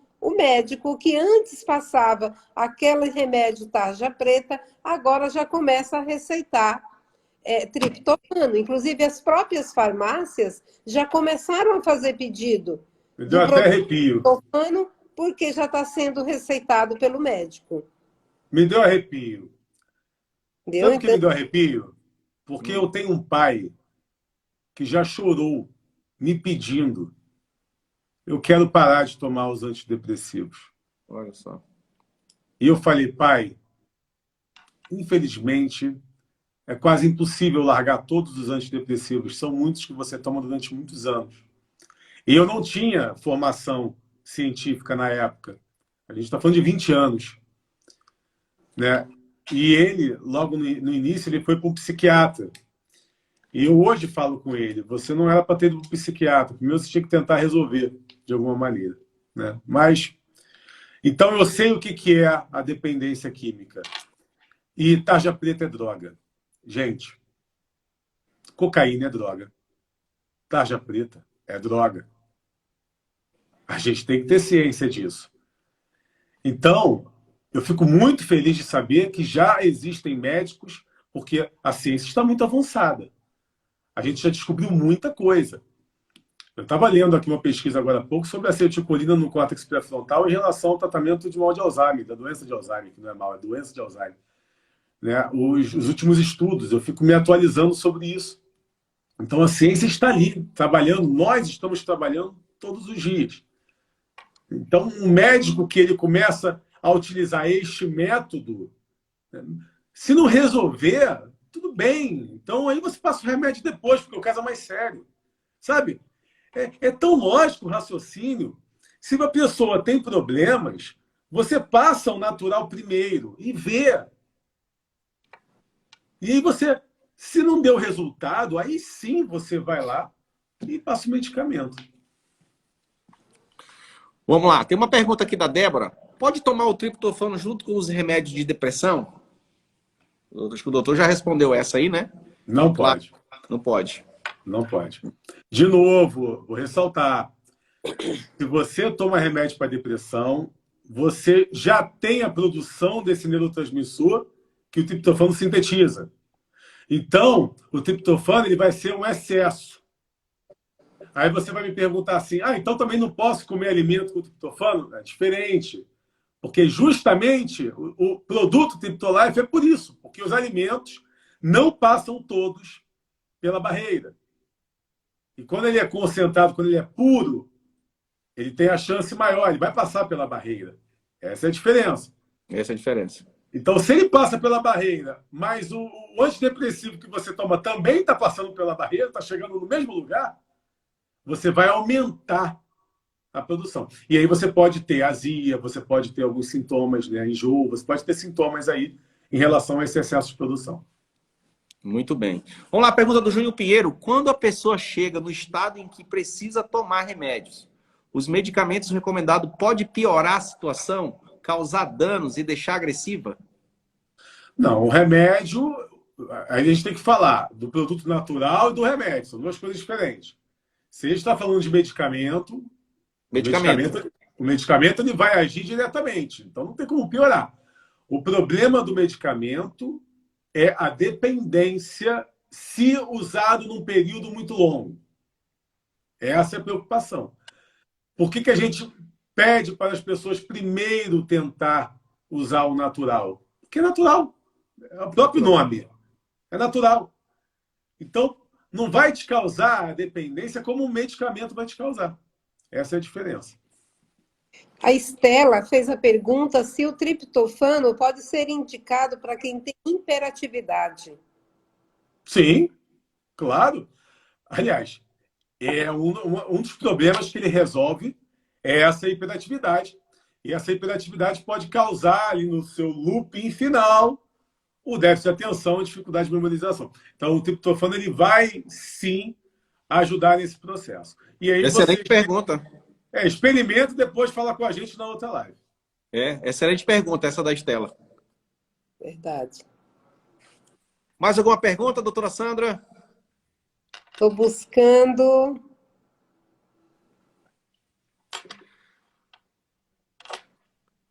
que antes passava aquele remédio tarja preta, agora já começa a receitar triptofano. Inclusive, as próprias farmácias já começaram a fazer pedido Me deu até arrepio. triptofano porque já está sendo receitado pelo médico. Me deu arrepio. Deu? Sabe por que me deu arrepio? Porque eu tenho um pai que já chorou me pedindo: eu quero parar de tomar os antidepressivos. Olha só. E eu falei: pai, infelizmente, é quase impossível largar todos os antidepressivos. São muitos que você toma durante muitos anos. E eu não tinha formação científica na época. A gente está falando de 20 anos. Né? E ele, logo no início, ele foi para um psiquiatra. E eu hoje falo com ele: você não era para ter ido para o psiquiatra. Primeiro você tinha que tentar resolver de alguma maneira. Né? Mas, então eu sei o que é a dependência química. E tarja preta é droga. Gente, cocaína é droga. Tarja preta é droga. A gente tem que ter ciência disso. Então, eu fico muito feliz de saber que já existem médicos, porque a ciência está muito avançada. A gente já descobriu muita coisa. Eu estava lendo aqui uma pesquisa agora há pouco sobre a acetilcolina no córtex pré-frontal em relação ao tratamento de mal de Alzheimer, da doença de Alzheimer, que não é mal, é doença de Alzheimer. Né? Os últimos estudos, eu fico me atualizando sobre isso. Então, a ciência está ali, trabalhando, nós estamos trabalhando todos os dias. Então, um médico que ele começa a utilizar este método, se não resolver, tudo bem. Então, aí você passa o remédio depois, porque o caso é mais sério. Sabe? É tão lógico o raciocínio. Se uma pessoa tem problemas, você passa o natural primeiro e vê. E aí você, se não deu resultado, aí sim você vai lá e passa o medicamento. Vamos lá, tem uma pergunta aqui da Débora. Pode tomar o triptofano junto com os remédios de depressão? Acho que o doutor já respondeu essa aí, né? Não pode. Não pode. Não pode. De novo, vou ressaltar. Se você toma remédio para depressão, você já tem a produção desse neurotransmissor que o triptofano sintetiza. Então, o triptofano ele vai ser um excesso. Aí você vai me perguntar assim: então também não posso comer alimento com triptofano? É diferente. Porque justamente o produto Triptolife é por isso. Porque os alimentos não passam todos pela barreira. E quando ele é concentrado, quando ele é puro, ele tem a chance maior, ele vai passar pela barreira. Essa é a diferença. Essa é a diferença. Então, se ele passa pela barreira, mas o antidepressivo que você toma também está passando pela barreira, está chegando no mesmo lugar, você vai aumentar a produção. E aí você pode ter azia, você pode ter alguns sintomas, né, enjoo, você pode ter sintomas aí em relação a esse excesso de produção. Muito bem. Vamos lá, pergunta do Júnior Pinheiro. Quando a pessoa chega no estado em que precisa tomar remédios, os medicamentos recomendados pode piorar a situação, causar danos e deixar agressiva? Não, o remédio, a gente tem que falar do produto natural e do remédio, são duas coisas diferentes. Se a gente está falando de medicamento, Medicamento. o medicamento ele vai agir diretamente, então não tem como piorar. O problema do medicamento é a dependência se usado num período muito longo. Essa é a preocupação. Por que a gente pede para as pessoas primeiro tentar usar o natural? Porque é natural. É o próprio nome. É natural. Então, não vai te causar a dependência como o medicamento vai te causar. Essa é a diferença. A Estela fez a pergunta se o triptofano pode ser indicado para quem tem hiperatividade. Sim, claro. Aliás, é um dos problemas que ele resolve é essa hiperatividade. E essa hiperatividade pode causar ali no seu looping final o déficit de atenção e dificuldade de memorização. Então, o triptofano ele vai, sim, ajudar nesse processo. E aí Excelente pergunta. Experimenta e depois fala com a gente na outra live. Excelente pergunta essa da Estela. Verdade. Mais alguma pergunta, doutora Sandra? Estou buscando.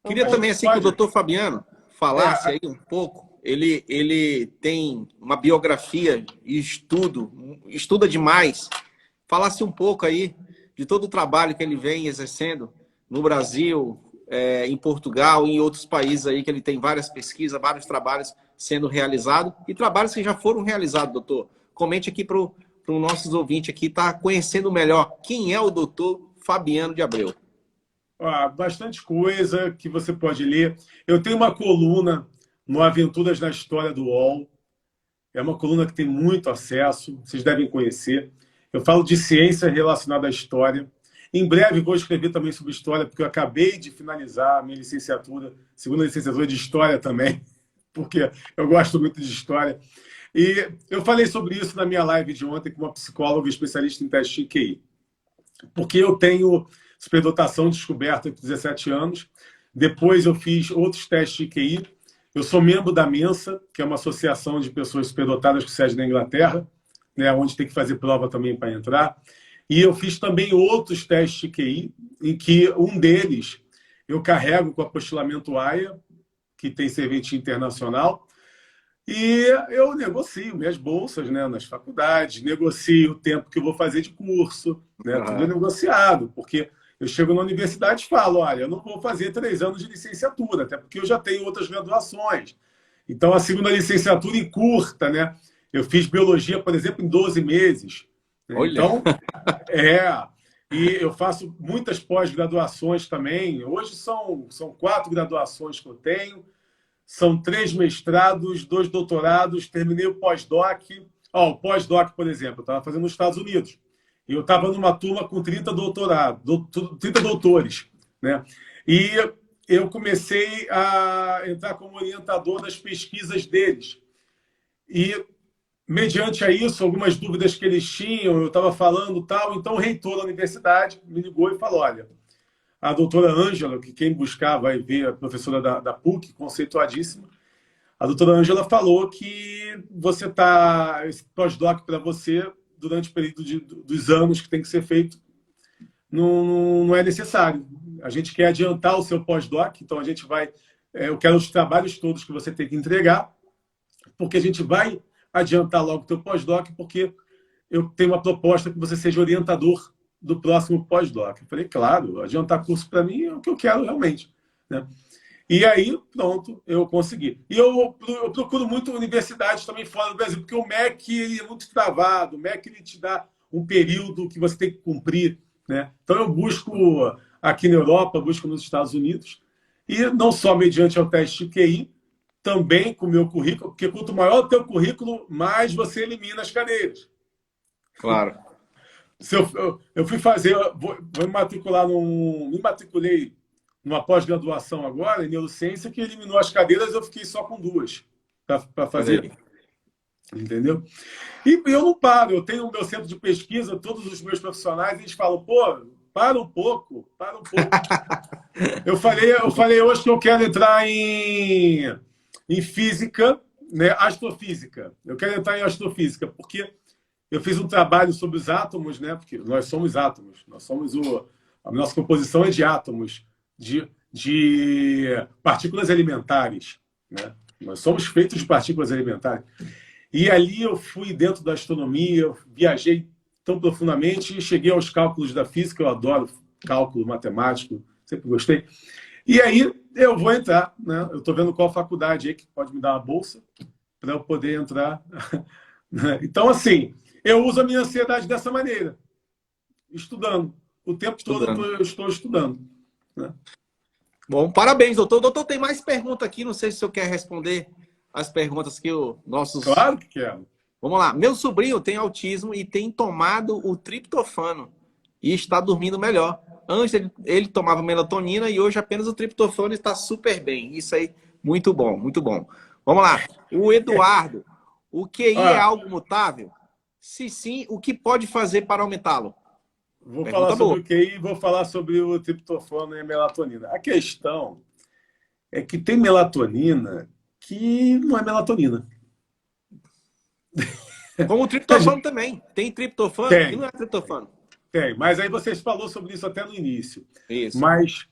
Queria também assim que o doutor Fabiano falasse aí um pouco. Ele tem uma biografia e estuda demais. Falasse um pouco aí de todo o trabalho que ele vem exercendo no Brasil, em Portugal e em outros países aí, que ele tem várias pesquisas, vários trabalhos sendo realizados e trabalhos que já foram realizados, doutor. Comente aqui para os nossos ouvintes aqui, tá conhecendo melhor quem é o doutor Fabiano de Abreu. Bastante coisa que você pode ler. Eu tenho uma coluna no Aventuras na História do UOL. É uma coluna que tem muito acesso, vocês devem conhecer. Eu falo de ciência relacionada à história. Em breve vou escrever também sobre história, porque eu acabei de finalizar a minha licenciatura, segunda licenciatura de história também, porque eu gosto muito de história. E eu falei sobre isso na minha live de ontem com uma psicóloga especialista em teste de QI. Porque eu tenho superdotação descoberta com 17 anos. Depois eu fiz outros testes de QI. Eu sou membro da Mensa, que é uma associação de pessoas superdotadas com sede na Inglaterra, né, onde tem que fazer prova também para entrar. E eu fiz também outros testes de QI, em que um deles eu carrego com apostilamento AIA, que tem serventia internacional, e eu negocio minhas bolsas, né, nas faculdades, negocio o tempo que eu vou fazer de curso, né, tudo é negociado, porque eu chego na universidade e falo, olha, eu não vou fazer 3 anos de licenciatura, até porque eu já tenho outras graduações. Então, a segunda licenciatura encurta, né? Eu fiz biologia, por exemplo, em 12 meses. Olha. Então, e eu faço muitas pós-graduações também. Hoje são 4 graduações que eu tenho, são 3 mestrados, 2 doutorados, terminei o pós-doc. O pós-doc, por exemplo, eu estava fazendo nos Estados Unidos. E eu estava numa turma com 30 doutores, né? E eu comecei a entrar como orientador das pesquisas deles. E, mediante a isso, algumas dúvidas que eles tinham, eu estava falando tal, então o reitor da universidade me ligou e falou, olha, a doutora Ângela, que quem buscar vai ver, a professora da PUC, conceituadíssima, a doutora Ângela falou que esse pós-doc para você, durante o período dos anos que tem que ser feito, não é necessário. A gente quer adiantar o seu pós-doc, então a gente vai... eu quero os trabalhos todos que você tem que entregar, porque a gente vai adiantar logo o teu pós-doc, porque eu tenho uma proposta que você seja orientador do próximo pós-doc. Eu falei, claro, adiantar curso para mim é o que eu quero realmente, né? E aí, pronto, eu consegui. E eu procuro muito universidades também fora do Brasil, porque o MEC ele é muito travado, o MEC ele te dá um período que você tem que cumprir, né? Então eu busco aqui na Europa, busco nos Estados Unidos, e não só mediante o teste de QI, também com o meu currículo, porque quanto maior o teu currículo, mais você elimina as cadeiras. Claro. Eu fui fazer, vou me matricular me matriculei numa pós-graduação agora, em neurociência, que eliminou as cadeiras, eu fiquei só com 2 para fazer. Entendeu? E eu não paro, eu tenho o meu centro de pesquisa, todos os meus profissionais, eles falam, pô, para um pouco, para um pouco. Eu falei hoje que eu quero entrar em física, né, astrofísica. Eu quero entrar em astrofísica, porque eu fiz um trabalho sobre os átomos, né, porque nós somos átomos, a nossa composição é de átomos, de partículas elementares, né? Nós somos feitos de partículas elementares. E ali eu fui dentro da astronomia, eu viajei tão profundamente e cheguei aos cálculos da física, eu adoro cálculo matemático, sempre gostei. E aí eu vou entrar, né? Eu estou vendo qual faculdade aí que pode me dar uma bolsa para eu poder entrar. Então, assim, eu uso a minha ansiedade dessa maneira, estudando. O tempo todo eu estou estudando. Né? Bom, parabéns, doutor. Doutor, tem mais pergunta aqui, não sei se o senhor quer responder as perguntas que os nossos... Claro que quero. Vamos lá. Meu sobrinho tem autismo e tem tomado o triptofano e está dormindo melhor. Antes ele tomava melatonina e hoje apenas o triptofano está super bem. Isso aí, muito bom, muito bom. Vamos lá. O Eduardo, o QI é algo mutável? Se sim, o que pode fazer para aumentá-lo? Vou falar sobre o QI e vou falar sobre o triptofano e a melatonina. A questão é que tem melatonina que não é melatonina. Como o triptofano também. Tem triptofano que não é triptofano. Tem, mas aí vocês falaram sobre isso até no início. Isso. Mas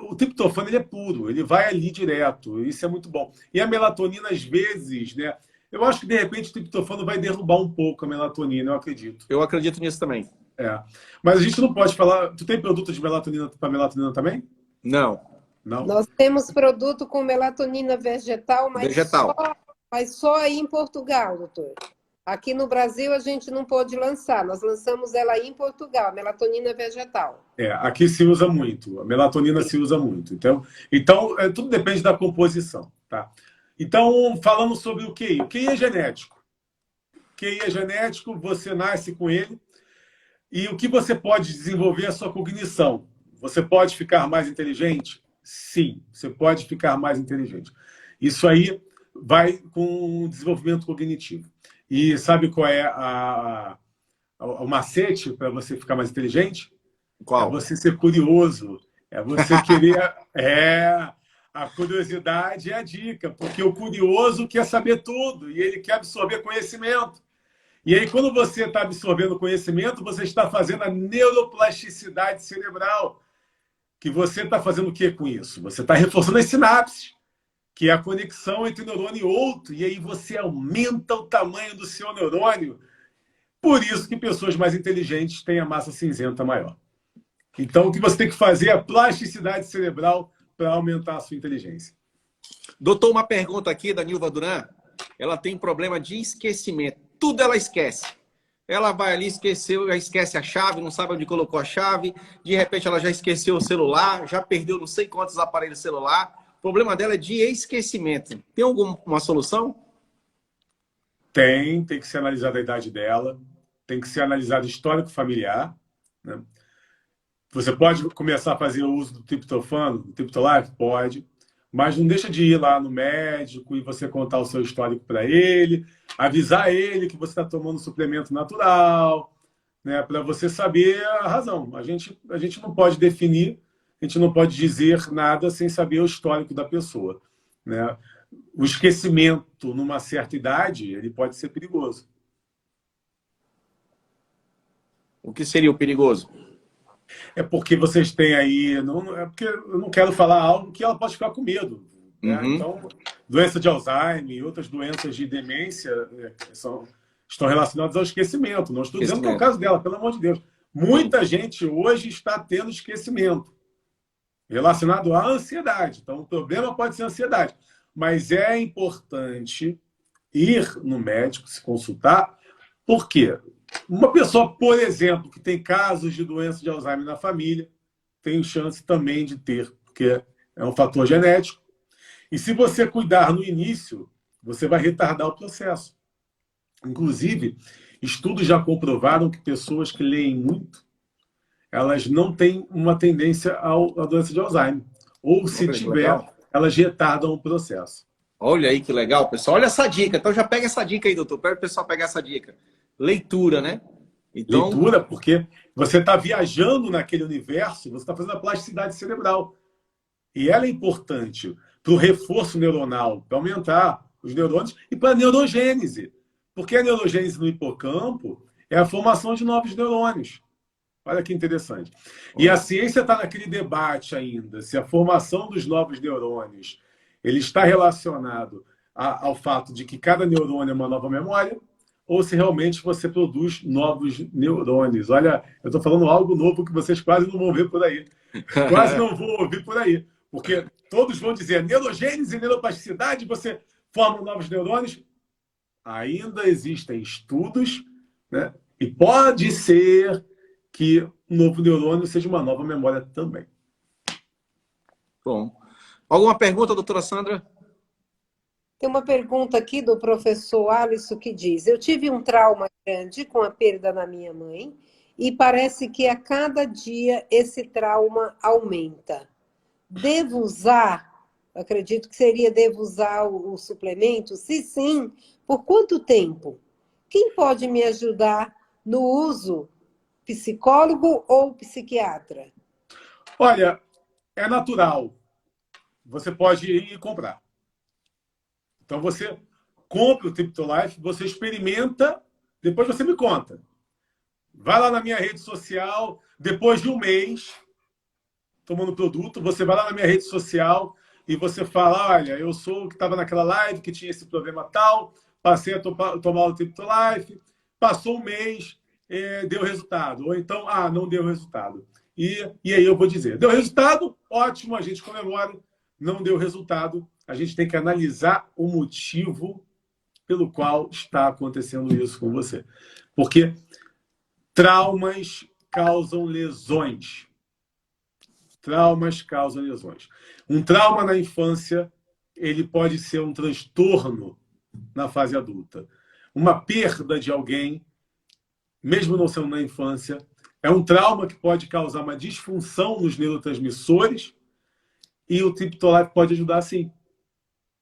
o triptofano ele é puro, ele vai ali direto. Isso é muito bom. E a melatonina, às vezes, né? Eu acho que, de repente, o triptofano vai derrubar um pouco a melatonina, eu acredito. Eu acredito nisso também. Mas a gente não pode falar... Tu tem produto de melatonina para melatonina também? Não. Nós temos produto com melatonina vegetal, mas só aí em Portugal, doutor. Aqui no Brasil a gente não pôde lançar. Nós lançamos ela aí em Portugal, melatonina vegetal. Aqui se usa muito. A melatonina se usa muito. Então tudo depende da composição. Tá? Então, falando sobre o QI. O QI é genético. O QI é genético, você nasce com ele. E o que você pode desenvolver é a sua cognição. Você pode ficar mais inteligente? Sim, você pode ficar mais inteligente. Isso aí vai com o desenvolvimento cognitivo. E sabe qual é o macete para você ficar mais inteligente? Qual? É você ser curioso. É você querer... A curiosidade é a dica, porque o curioso quer saber tudo e ele quer absorver conhecimento. E aí, quando você está absorvendo conhecimento, você está fazendo a neuroplasticidade cerebral. Que você está fazendo o que com isso? Você está reforçando as sinapses, que é a conexão entre um neurônio e outro, e aí você aumenta o tamanho do seu neurônio. Por isso que pessoas mais inteligentes têm a massa cinzenta maior. Então, o que você tem que fazer é a plasticidade cerebral para aumentar a sua inteligência. Doutor, uma pergunta aqui da Nilva Duran. Ela tem problema de esquecimento. Tudo ela esquece. Ela vai ali, esquece a chave, não sabe onde colocou a chave. De repente, ela já esqueceu o celular, já perdeu não sei quantos aparelhos celular. O problema dela é de esquecimento. Tem alguma solução? Tem que ser analisada a idade dela, tem que ser analisado o histórico familiar. Né? Você pode começar a fazer o uso do triptofano, do Triptolife? Pode. Mas não deixa de ir lá no médico e você contar o seu histórico para ele, avisar ele que você está tomando suplemento natural, né, para você saber a razão. A gente não pode definir, a gente não pode dizer nada sem saber o histórico da pessoa. Né? O esquecimento numa certa idade, ele pode ser perigoso. O que seria o perigoso? É porque vocês têm aí... é porque eu não quero falar algo que ela pode ficar com medo. Né? Uhum. Então, doença de Alzheimer e outras doenças de demência estão relacionadas ao esquecimento. Não estou dizendo que é o caso dela, pelo amor de Deus. Muita gente hoje está tendo esquecimento relacionado à ansiedade. Então, o problema pode ser a ansiedade. Mas é importante ir no médico, se consultar. Por quê? Uma pessoa, por exemplo, que tem casos de doença de Alzheimer na família, tem chance também de ter, porque é um fator genético. E se você cuidar no início, você vai retardar o processo. Inclusive, estudos já comprovaram que pessoas que leem muito, elas não têm uma tendência à doença de Alzheimer. Ou, se tiver, elas retardam o processo. Olha aí que legal, pessoal. Olha essa dica. Então já pega essa dica aí, doutor. Pega o pessoal pegar essa dica. Leitura, né? Então, Leitura, porque você está viajando naquele universo, você está fazendo a plasticidade cerebral. E ela é importante para o reforço neuronal, para aumentar os neurônios e para a neurogênese. Porque a neurogênese no hipocampo é a formação de novos neurônios. Olha que interessante. E a ciência está naquele debate ainda, se a formação dos novos neurônios ele está relacionado ao fato de que cada neurônio é uma nova memória, ou se realmente você produz novos neurônios. Olha, eu estou falando algo novo que vocês quase não vão ver por aí. Quase não vão ouvir por aí. Porque todos vão dizer neurogênese, neuroplasticidade, você forma novos neurônios. Ainda existem estudos, né? E pode ser que um novo neurônio seja uma nova memória também. bom. Alguma pergunta, doutora Sandra? Tem uma pergunta aqui do professor Alisson que diz: eu tive um trauma grande com a perda da minha mãe e parece que a cada dia esse trauma aumenta. Devo usar, acredito que seria devo usar o suplemento? Se sim, por quanto tempo? Quem pode me ajudar no uso? Psicólogo ou psiquiatra? Olha, é natural. Você pode ir e comprar. Então você compra o Triptolife, você experimenta, depois você me conta. Vai lá na minha rede social, depois de um mês tomando o produto, você vai lá na minha rede social e você fala, olha, eu sou o que estava naquela live, que tinha esse problema tal, passei a tomar o Triptolife, passou um mês, deu resultado. Ou então, não deu resultado. E aí eu vou dizer, deu resultado? Ótimo, a gente comemora. Não deu resultado, a gente tem que analisar o motivo pelo qual está acontecendo isso com você. Porque traumas causam lesões. Traumas causam lesões. Um trauma na infância, ele pode ser um transtorno na fase adulta. Uma perda de alguém, mesmo não sendo na infância, é um trauma que pode causar uma disfunção nos neurotransmissores e o Triptolife pode ajudar sim.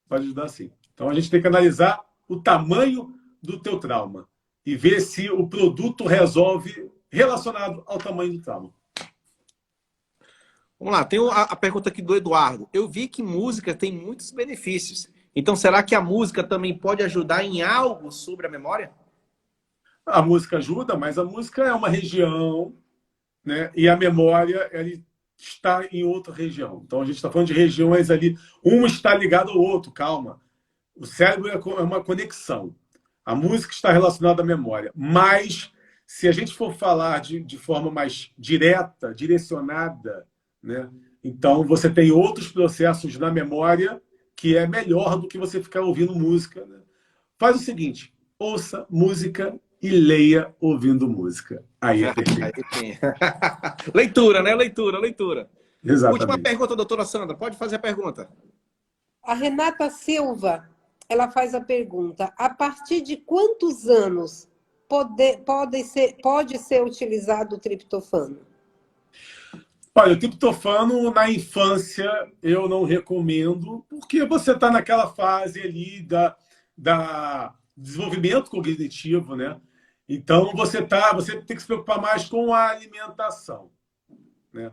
Pode ajudar sim. Então a gente tem que analisar o tamanho do teu trauma e ver se o produto resolve relacionado ao tamanho do trauma. Vamos lá, tem a pergunta aqui do Eduardo. Eu vi que música tem muitos benefícios. Então, será que a música também pode ajudar em algo sobre a memória? A música ajuda, mas a música é uma região, né? E a memória ela está em outra região. Então, a gente está falando de regiões ali. Um está ligado ao outro, calma. O cérebro é uma conexão. A música está relacionada à memória. Mas, se a gente for falar de forma mais direta, direcionada, né? Então, você tem outros processos na memória que é melhor do que você ficar ouvindo música. Né? Faz o seguinte, ouça música e leia ouvindo música. Aí é perfeito. Leitura, né? Leitura. Exatamente. Última pergunta, doutora Sandra. Pode fazer a pergunta. A Renata Silva, ela faz a pergunta: a partir de quantos anos pode ser utilizado o triptofano? Olha, o triptofano na infância eu não recomendo, porque você está naquela fase ali da desenvolvimento cognitivo, né? Então você tem que se preocupar mais com a alimentação, né?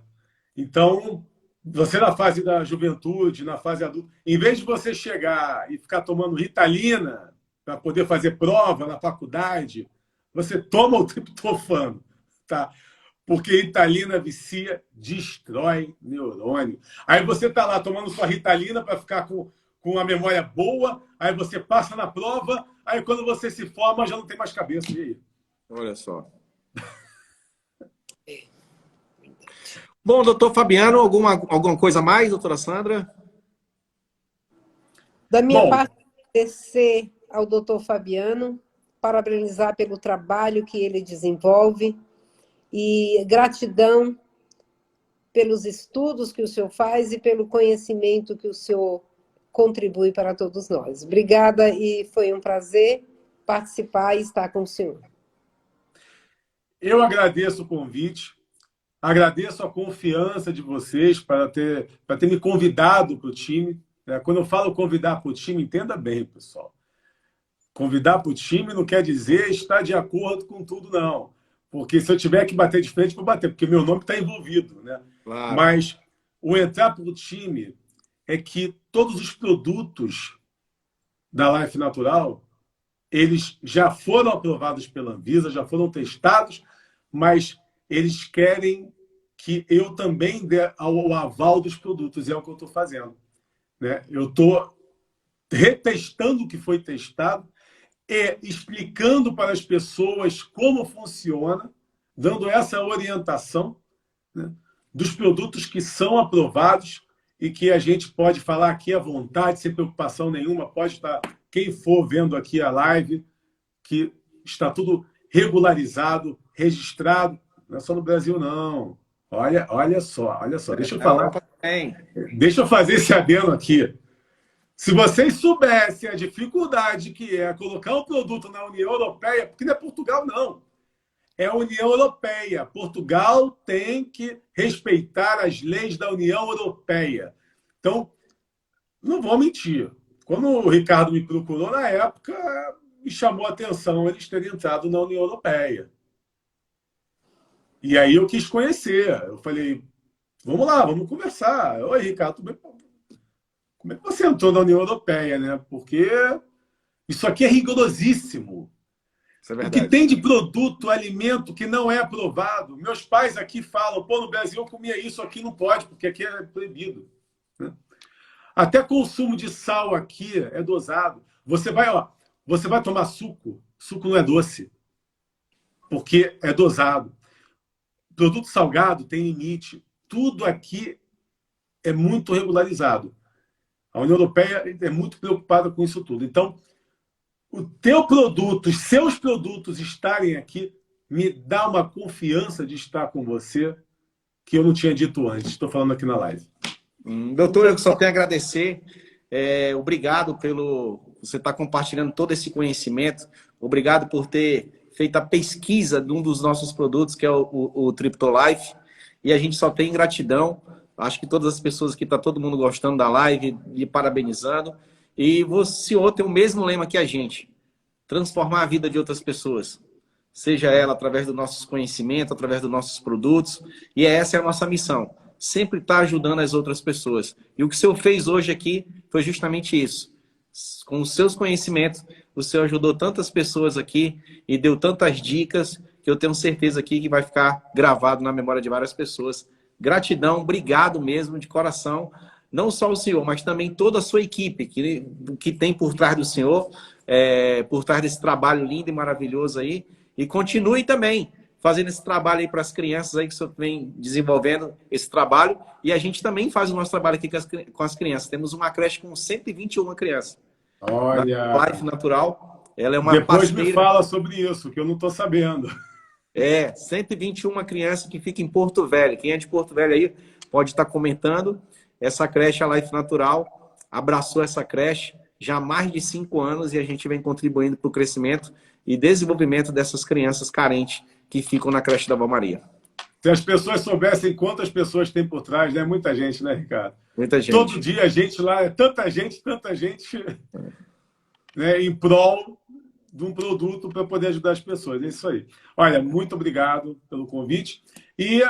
Então, você na fase da juventude, na fase adulta, em vez de você chegar e ficar tomando Ritalina para poder fazer prova na faculdade, você toma o triptofano, tá? Porque Ritalina vicia, destrói neurônio. Aí você está lá tomando sua Ritalina para ficar com a memória boa, aí você passa na prova, aí quando você se forma já não tem mais cabeça. E aí? Olha só. Bom, doutor Fabiano, alguma coisa a mais, doutora Sandra? Da minha parte, agradecer ao doutor Fabiano, parabenizar pelo trabalho que ele desenvolve e gratidão pelos estudos que o senhor faz e pelo conhecimento que o senhor contribui para todos nós. Obrigada e foi um prazer participar e estar com o senhor. Eu agradeço o convite, agradeço a confiança de vocês para ter me convidado para o time. né? Quando eu falo convidar para o time, entenda bem, pessoal. Convidar para o time não quer dizer estar de acordo com tudo, não. Porque se eu tiver que bater de frente, vou bater, porque meu nome está envolvido, né? Claro. Mas o entrar para o time é que todos os produtos da Life Natural, eles já foram aprovados pela Anvisa, já foram testados, mas eles querem que eu também dê o aval dos produtos, e é o que eu estou fazendo, né? Eu estou retestando o que foi testado e explicando para as pessoas como funciona, dando essa orientação, né, dos produtos que são aprovados e que a gente pode falar aqui à vontade, sem preocupação nenhuma, pode estar quem for vendo aqui a live, que está tudo regularizado, registrado, não é só no Brasil, não. Olha só, deixa eu Na falar, Europa também. deixa eu fazer esse adendo aqui. Se vocês soubessem a dificuldade que é colocar um produto na União Europeia, porque não é Portugal, não. É a União Europeia. Portugal tem que respeitar as leis da União Europeia. Então, não vou mentir. Quando o Ricardo me procurou na época, me chamou a atenção eles terem entrado na União Europeia. E aí eu quis conhecer. Eu falei, vamos lá, vamos conversar. Oi, Ricardo, tudo bem? Como é que você entrou na União Europeia, né? Porque isso aqui é rigorosíssimo. Isso é O que verdade. tem de produto, alimento que não é aprovado. Meus pais aqui falam, pô, no Brasil eu comia isso, aqui não pode, porque aqui é proibido. Né? Até consumo de sal aqui é dosado. Você vai tomar suco, suco não é doce, porque é dosado. Produto salgado tem limite. Tudo aqui é muito regularizado. A União Europeia é muito preocupada com isso tudo. Então, o teu produto, os seus produtos estarem aqui, me dá uma confiança de estar com você que eu não tinha dito antes. Estou falando aqui na live. Doutor, eu só tenho a agradecer. Obrigado pelo você estar compartilhando todo esse conhecimento. Obrigado por ter feito a pesquisa de um dos nossos produtos, que é o Triptolife. E a gente só tem gratidão. Acho que todas as pessoas aqui, está todo mundo gostando da live, lhe parabenizando. E o senhor tem o mesmo lema que a gente: transformar a vida de outras pessoas. Seja ela através dos nossos conhecimentos, através dos nossos produtos. E essa é a nossa missão. Sempre estar ajudando as outras pessoas. E o que o senhor fez hoje aqui foi justamente isso. Com os seus conhecimentos, o senhor ajudou tantas pessoas aqui e deu tantas dicas que eu tenho certeza aqui que vai ficar gravado na memória de várias pessoas. Gratidão, obrigado mesmo, de coração. Não só o senhor, mas também toda a sua equipe que tem por trás do senhor, por trás desse trabalho lindo e maravilhoso aí. E continue também fazendo esse trabalho aí para as crianças aí, que o senhor vem desenvolvendo esse trabalho. E a gente também faz o nosso trabalho aqui com as crianças. Temos uma creche com 121 crianças. Olha! Life Natural. Ela é uma Depois parceira. me fala sobre isso, que eu não estou sabendo. 121 crianças que fica em Porto Velho. Quem é de Porto Velho aí pode estar comentando. Essa creche, a Life Natural, abraçou essa creche já há mais de 5 anos e a gente vem contribuindo para o crescimento e desenvolvimento dessas crianças carentes que ficam na creche da Vó Maria. Se as pessoas soubessem quantas pessoas tem por trás, né? Muita gente, né, Ricardo? Muita gente. Todo dia a gente lá, tanta gente, né, em prol de um produto para poder ajudar as pessoas. É isso aí. Olha, muito obrigado pelo convite. E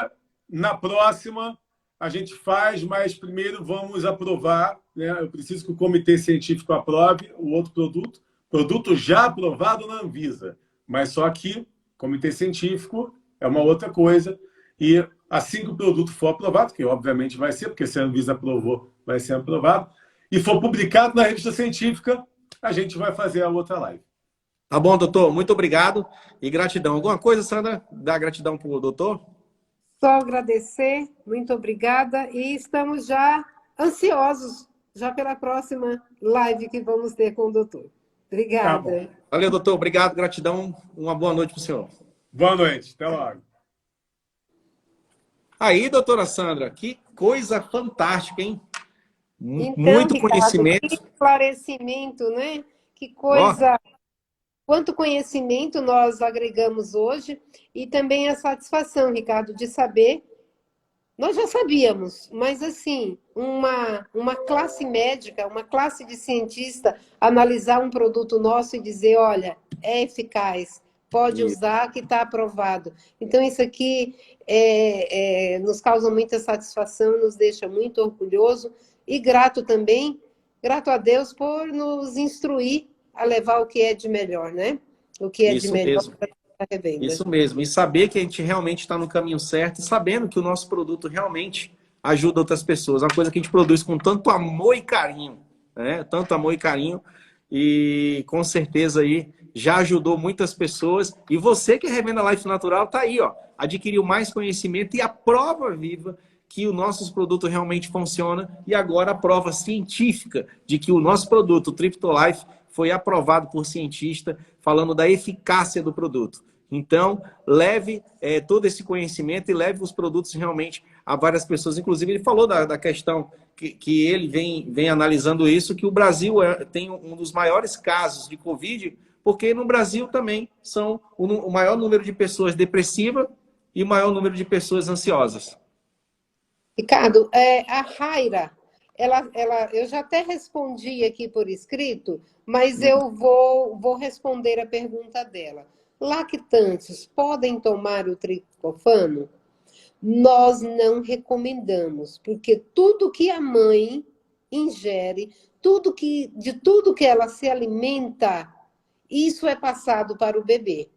na próxima a gente faz, mas primeiro vamos aprovar, né? Eu preciso que o comitê científico aprove o outro produto. Produto já aprovado na Anvisa. Mas só que comitê científico é uma outra coisa. E assim que o produto for aprovado, que obviamente vai ser, porque se a Anvisa aprovou, vai ser aprovado, e for publicado na revista científica, a gente vai fazer a outra live. Tá bom, doutor. Muito obrigado e gratidão. Alguma coisa, Sandra? Dá gratidão para o doutor? Só agradecer, muito obrigada. E estamos já ansiosos já pela próxima live que vamos ter com o doutor. Obrigada. Tá, valeu, doutor. Obrigado, gratidão. Uma boa noite para o senhor. Boa noite. Até logo. Aí, doutora Sandra, que coisa fantástica, hein? Então, muito Ricardo, conhecimento. Que esclarecimento, né? Que coisa... Quanto conhecimento nós agregamos hoje e também a satisfação, Ricardo, de saber, Nós já sabíamos, mas assim, uma classe médica, uma classe de cientista analisar um produto nosso e dizer, olha, é eficaz, pode Isso, usar que está aprovado. Então, isso aqui nos causa muita satisfação, nos deixa muito orgulhoso e grato também, grato a Deus por nos instruir a levar o que é de melhor, né? O que é de isso melhor mesmo. para a revenda. Isso mesmo. E saber que a gente realmente está no caminho certo e sabendo que o nosso produto realmente ajuda outras pessoas. É uma coisa que a gente produz com tanto amor e carinho, né? Tanto amor e carinho. E com certeza aí já ajudou muitas pessoas. E você que é revenda Life Natural está aí, ó. Adquiriu mais conhecimento e a prova viva que o nosso produto realmente funciona. E agora a prova científica de que o nosso produto, o Triptolife, foi aprovado por cientista, falando da eficácia do produto. Então, leve todo esse conhecimento e leve os produtos realmente a várias pessoas. Inclusive, ele falou da questão que ele vem analisando isso, que o Brasil tem um dos maiores casos de Covid, porque no Brasil também são o maior número de pessoas depressivas e o maior número de pessoas ansiosas. Ricardo, a Raira, eu já até respondi aqui por escrito, mas eu vou responder a pergunta dela. Lactantes podem tomar o triptofano? Nós não recomendamos, porque tudo que a mãe ingere, de tudo que ela se alimenta, isso é passado para o bebê.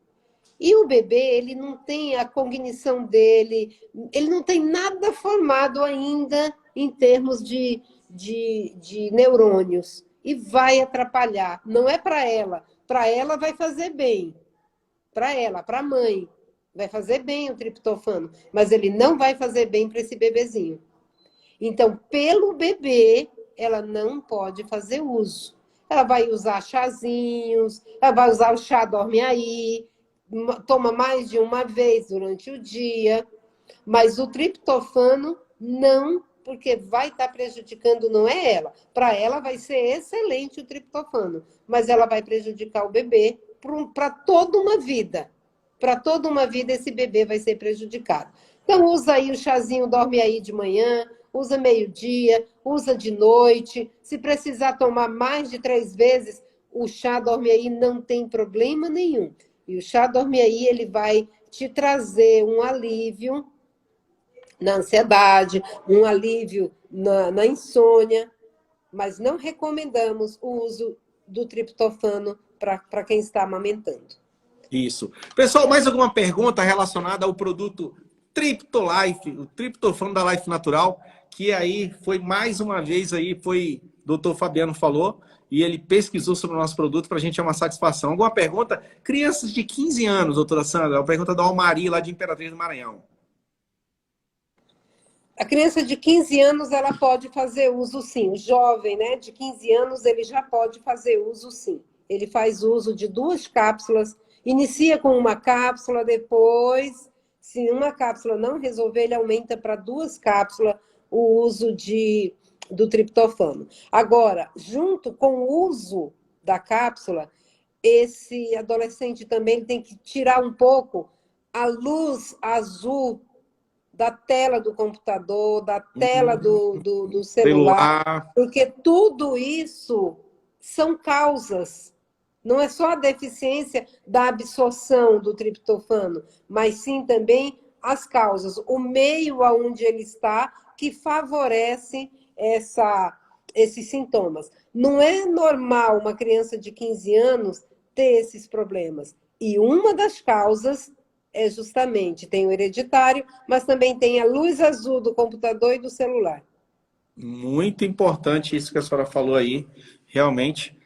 E o bebê, ele não tem a cognição dele, ele não tem nada formado ainda em termos de neurônios. E vai atrapalhar. Não é para ela. Para ela vai fazer bem. Para ela, para a mãe. Vai fazer bem o triptofano. Mas ele não vai fazer bem para esse bebezinho. Então, pelo bebê, ela não pode fazer uso. Ela vai usar chazinhos, ela vai usar o chá dorme aí, toma mais de uma vez durante o dia, mas o triptofano não, porque vai estar prejudicando, não é ela. Para ela vai ser excelente o triptofano, mas ela vai prejudicar o bebê para toda uma vida. Para toda uma vida esse bebê vai ser prejudicado. Então usa aí o chazinho dorme aí de manhã, usa meio-dia, usa de noite. Se precisar tomar mais de 3 vezes, o chá dorme aí não tem problema nenhum. E o chá dorme aí, ele vai te trazer um alívio na ansiedade, um alívio na insônia, mas não recomendamos o uso do triptofano para quem está amamentando. Isso. Pessoal, mais alguma pergunta relacionada ao produto Triptolife, o triptofano da Life Natural, que aí foi mais uma vez aí, foi o Dr. Fabiano falou, e ele pesquisou sobre o nosso produto, para a gente é uma satisfação. Alguma pergunta? Crianças de 15 anos, doutora Sandra, a pergunta da Almari, lá de Imperatriz do Maranhão. A criança de 15 anos, ela pode fazer uso sim. O jovem, né, de 15 anos, ele já pode fazer uso sim. Ele faz uso de 2 cápsulas, inicia com uma cápsula, depois, se uma cápsula não resolver, ele aumenta para 2 cápsulas o uso do triptofano. Agora, junto com o uso da cápsula, esse adolescente também tem que tirar um pouco a luz azul da tela do computador, da tela do celular, porque tudo isso são causas. Não é só a deficiência da absorção do triptofano, mas sim também as causas, o meio onde ele está, que favorece esses sintomas. Não é normal uma criança de 15 anos ter esses problemas. E uma das causas é justamente, tem o hereditário, mas também tem a luz azul do computador e do celular. Muito importante isso que a senhora falou aí, realmente.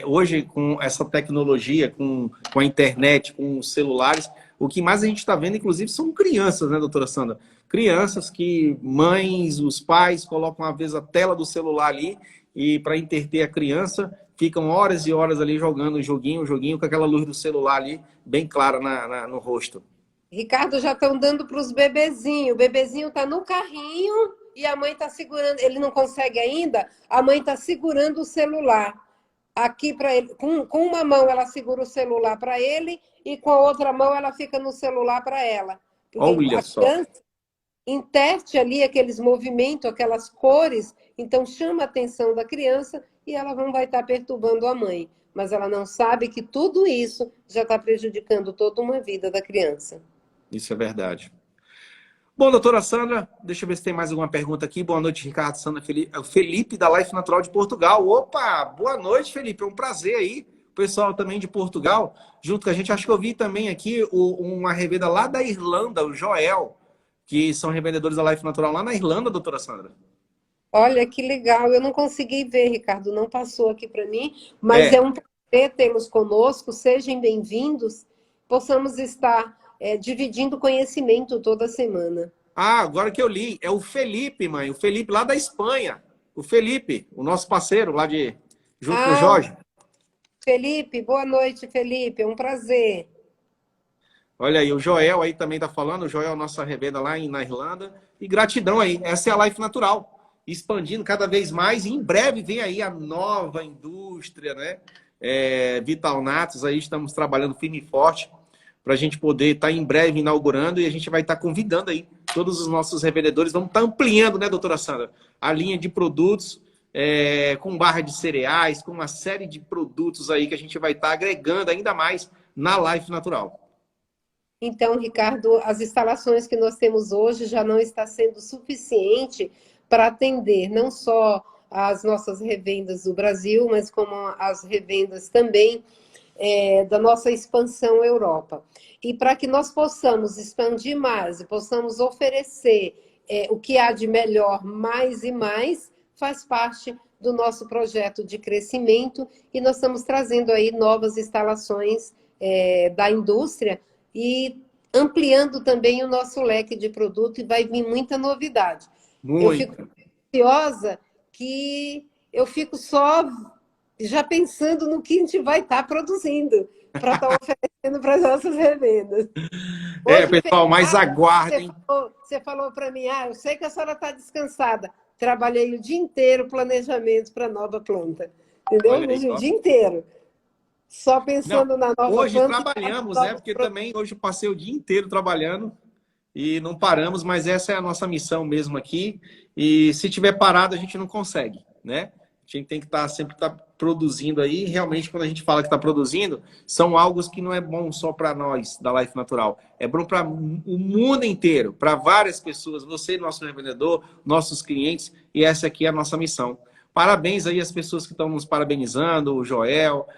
Hoje, com essa tecnologia, com a internet, com os celulares, o que mais a gente está vendo, inclusive, são crianças, né, doutora Sandra? Crianças que mães, os pais colocam, às vezes, a tela do celular ali e, para entreter a criança, ficam horas e horas ali jogando joguinho com aquela luz do celular ali, bem clara no rosto. Ricardo, já estão dando para os bebezinhos. O bebezinho está no carrinho e a mãe está segurando. Ele não consegue ainda, a mãe está segurando o celular. Aqui para ele, com uma mão ela segura o celular para ele e com a outra mão ela fica no celular para ela. Porque Olha só. interte ali aqueles movimentos, aquelas cores, então chama a atenção da criança e ela não vai estar perturbando a mãe. Mas ela não sabe que tudo isso já está prejudicando toda uma vida da criança. Isso é verdade. Bom, doutora Sandra, deixa eu ver se tem mais alguma pergunta aqui. Boa noite, Ricardo, Sandra, Felipe da Life Natural de Portugal. Opa, boa noite, Felipe. É um prazer aí. O pessoal também de Portugal, junto com a gente. Acho que eu vi também aqui uma revenda lá da Irlanda, o Joel, que são revendedores da Life Natural lá na Irlanda, doutora Sandra. Olha, que legal. Eu não consegui ver, Ricardo, não passou aqui para mim, mas é um prazer tê-los conosco. Sejam bem-vindos. Possamos estar dividindo conhecimento toda semana. Ah, agora que eu li, é o Felipe, mãe. O Felipe lá da Espanha. O Felipe, o nosso parceiro lá junto com o Jorge. Felipe, boa noite, Felipe. É um prazer. Olha aí, o Joel aí também tá falando. O Joel, nossa revenda lá na Irlanda. E gratidão aí. Essa é a Life Natural. Expandindo cada vez mais. E em breve vem aí a nova indústria, né? Vital Natos. Aí estamos trabalhando firme e forte para a gente poder estar em breve inaugurando. E a gente vai estar convidando aí todos os nossos revendedores. Vamos estar ampliando, né, doutora Sandra? A linha de produtos com barra de cereais, com uma série de produtos aí que a gente vai estar agregando ainda mais na Life Natural. Então, Ricardo, as instalações que nós temos hoje já não está sendo suficiente para atender não só as nossas revendas do Brasil, mas como as revendas também da nossa expansão Europa. E para que nós possamos expandir mais e possamos oferecer o que há de melhor mais e mais, faz parte do nosso projeto de crescimento e nós estamos trazendo aí novas instalações da indústria e ampliando também o nosso leque de produto e vai vir muita novidade. Eu fico ansiosa que eu fico só já pensando no que a gente vai estar produzindo para estar oferecendo para as nossas revendas. Hoje, pessoal, mas aguardem. Você falou para mim, eu sei que a senhora está descansada. Trabalhei o dia inteiro planejamento para a nova planta. Entendeu? Hoje, o dia inteiro. Só pensando na nova hoje planta. Hoje trabalhamos, né? Porque também hoje eu passei o dia inteiro trabalhando e não paramos, mas essa é a nossa missão mesmo aqui. E se tiver parado, a gente não consegue, né? A gente tem que sempre estar produzindo aí. Realmente, quando a gente fala que está produzindo, são algo que não é bom só para nós, da Life Natural. É bom para o mundo inteiro, para várias pessoas. Você, nosso revendedor, nossos clientes. E essa aqui é a nossa missão. Parabéns aí às pessoas que estão nos parabenizando, o Joel,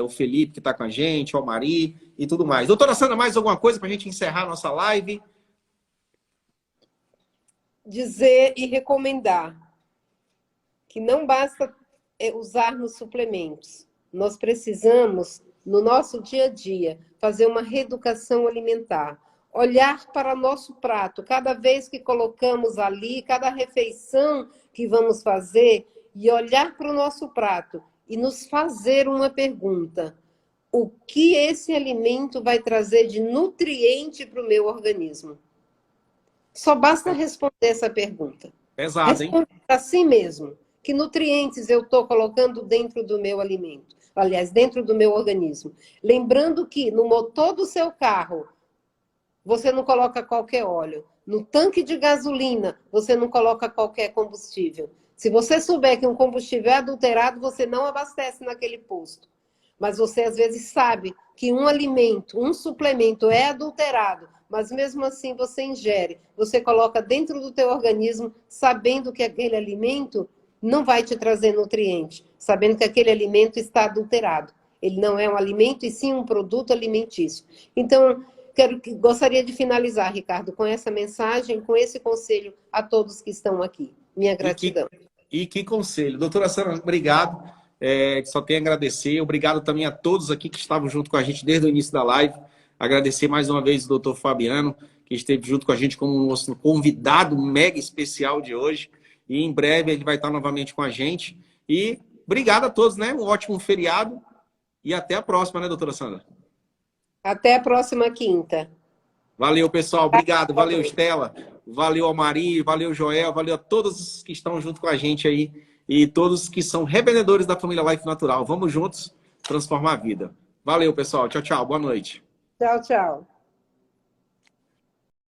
o Felipe que está com a gente, o Almari e tudo mais. Doutora Sandra, mais alguma coisa para a gente encerrar a nossa live? Dizer e recomendar que não basta usarmos suplementos. Nós precisamos, no nosso dia a dia, fazer uma reeducação alimentar. Olhar para o nosso prato, cada vez que colocamos ali, cada refeição que vamos fazer, e olhar para o nosso prato e nos fazer uma pergunta: o que esse alimento vai trazer de nutriente para o meu organismo? Só basta responder essa pergunta. Pesado, hein? Responda para si mesmo. Que nutrientes eu estou colocando dentro do meu alimento? Aliás, dentro do meu organismo. Lembrando que no motor do seu carro, você não coloca qualquer óleo. No tanque de gasolina, você não coloca qualquer combustível. Se você souber que um combustível é adulterado, você não abastece naquele posto. Mas você, às vezes, sabe que um alimento, um suplemento é adulterado, mas mesmo assim você ingere. Você coloca dentro do teu organismo, sabendo que aquele alimento não vai te trazer nutriente, sabendo que aquele alimento está adulterado. Ele não é um alimento, e sim um produto alimentício. Então, gostaria de finalizar, Ricardo, com essa mensagem, com esse conselho a todos que estão aqui. Minha gratidão. E que conselho. Doutora Sandra, obrigado. Só tenho a agradecer. Obrigado também a todos aqui que estavam junto com a gente desde o início da live. Agradecer mais uma vez o doutor Fabiano, que esteve junto com a gente como nosso convidado mega especial de hoje. E em breve ele vai estar novamente com a gente. E obrigado a todos, né? Um ótimo feriado. E até a próxima, né, doutora Sandra? Até a próxima quinta. Valeu, pessoal. Obrigado. Valeu, Estela. Valeu, Almari. Valeu, Joel. Valeu a todos que estão junto com a gente aí. E todos que são revendedores da família Life Natural. Vamos juntos transformar a vida. Valeu, pessoal. Tchau, tchau. Boa noite. Tchau, tchau.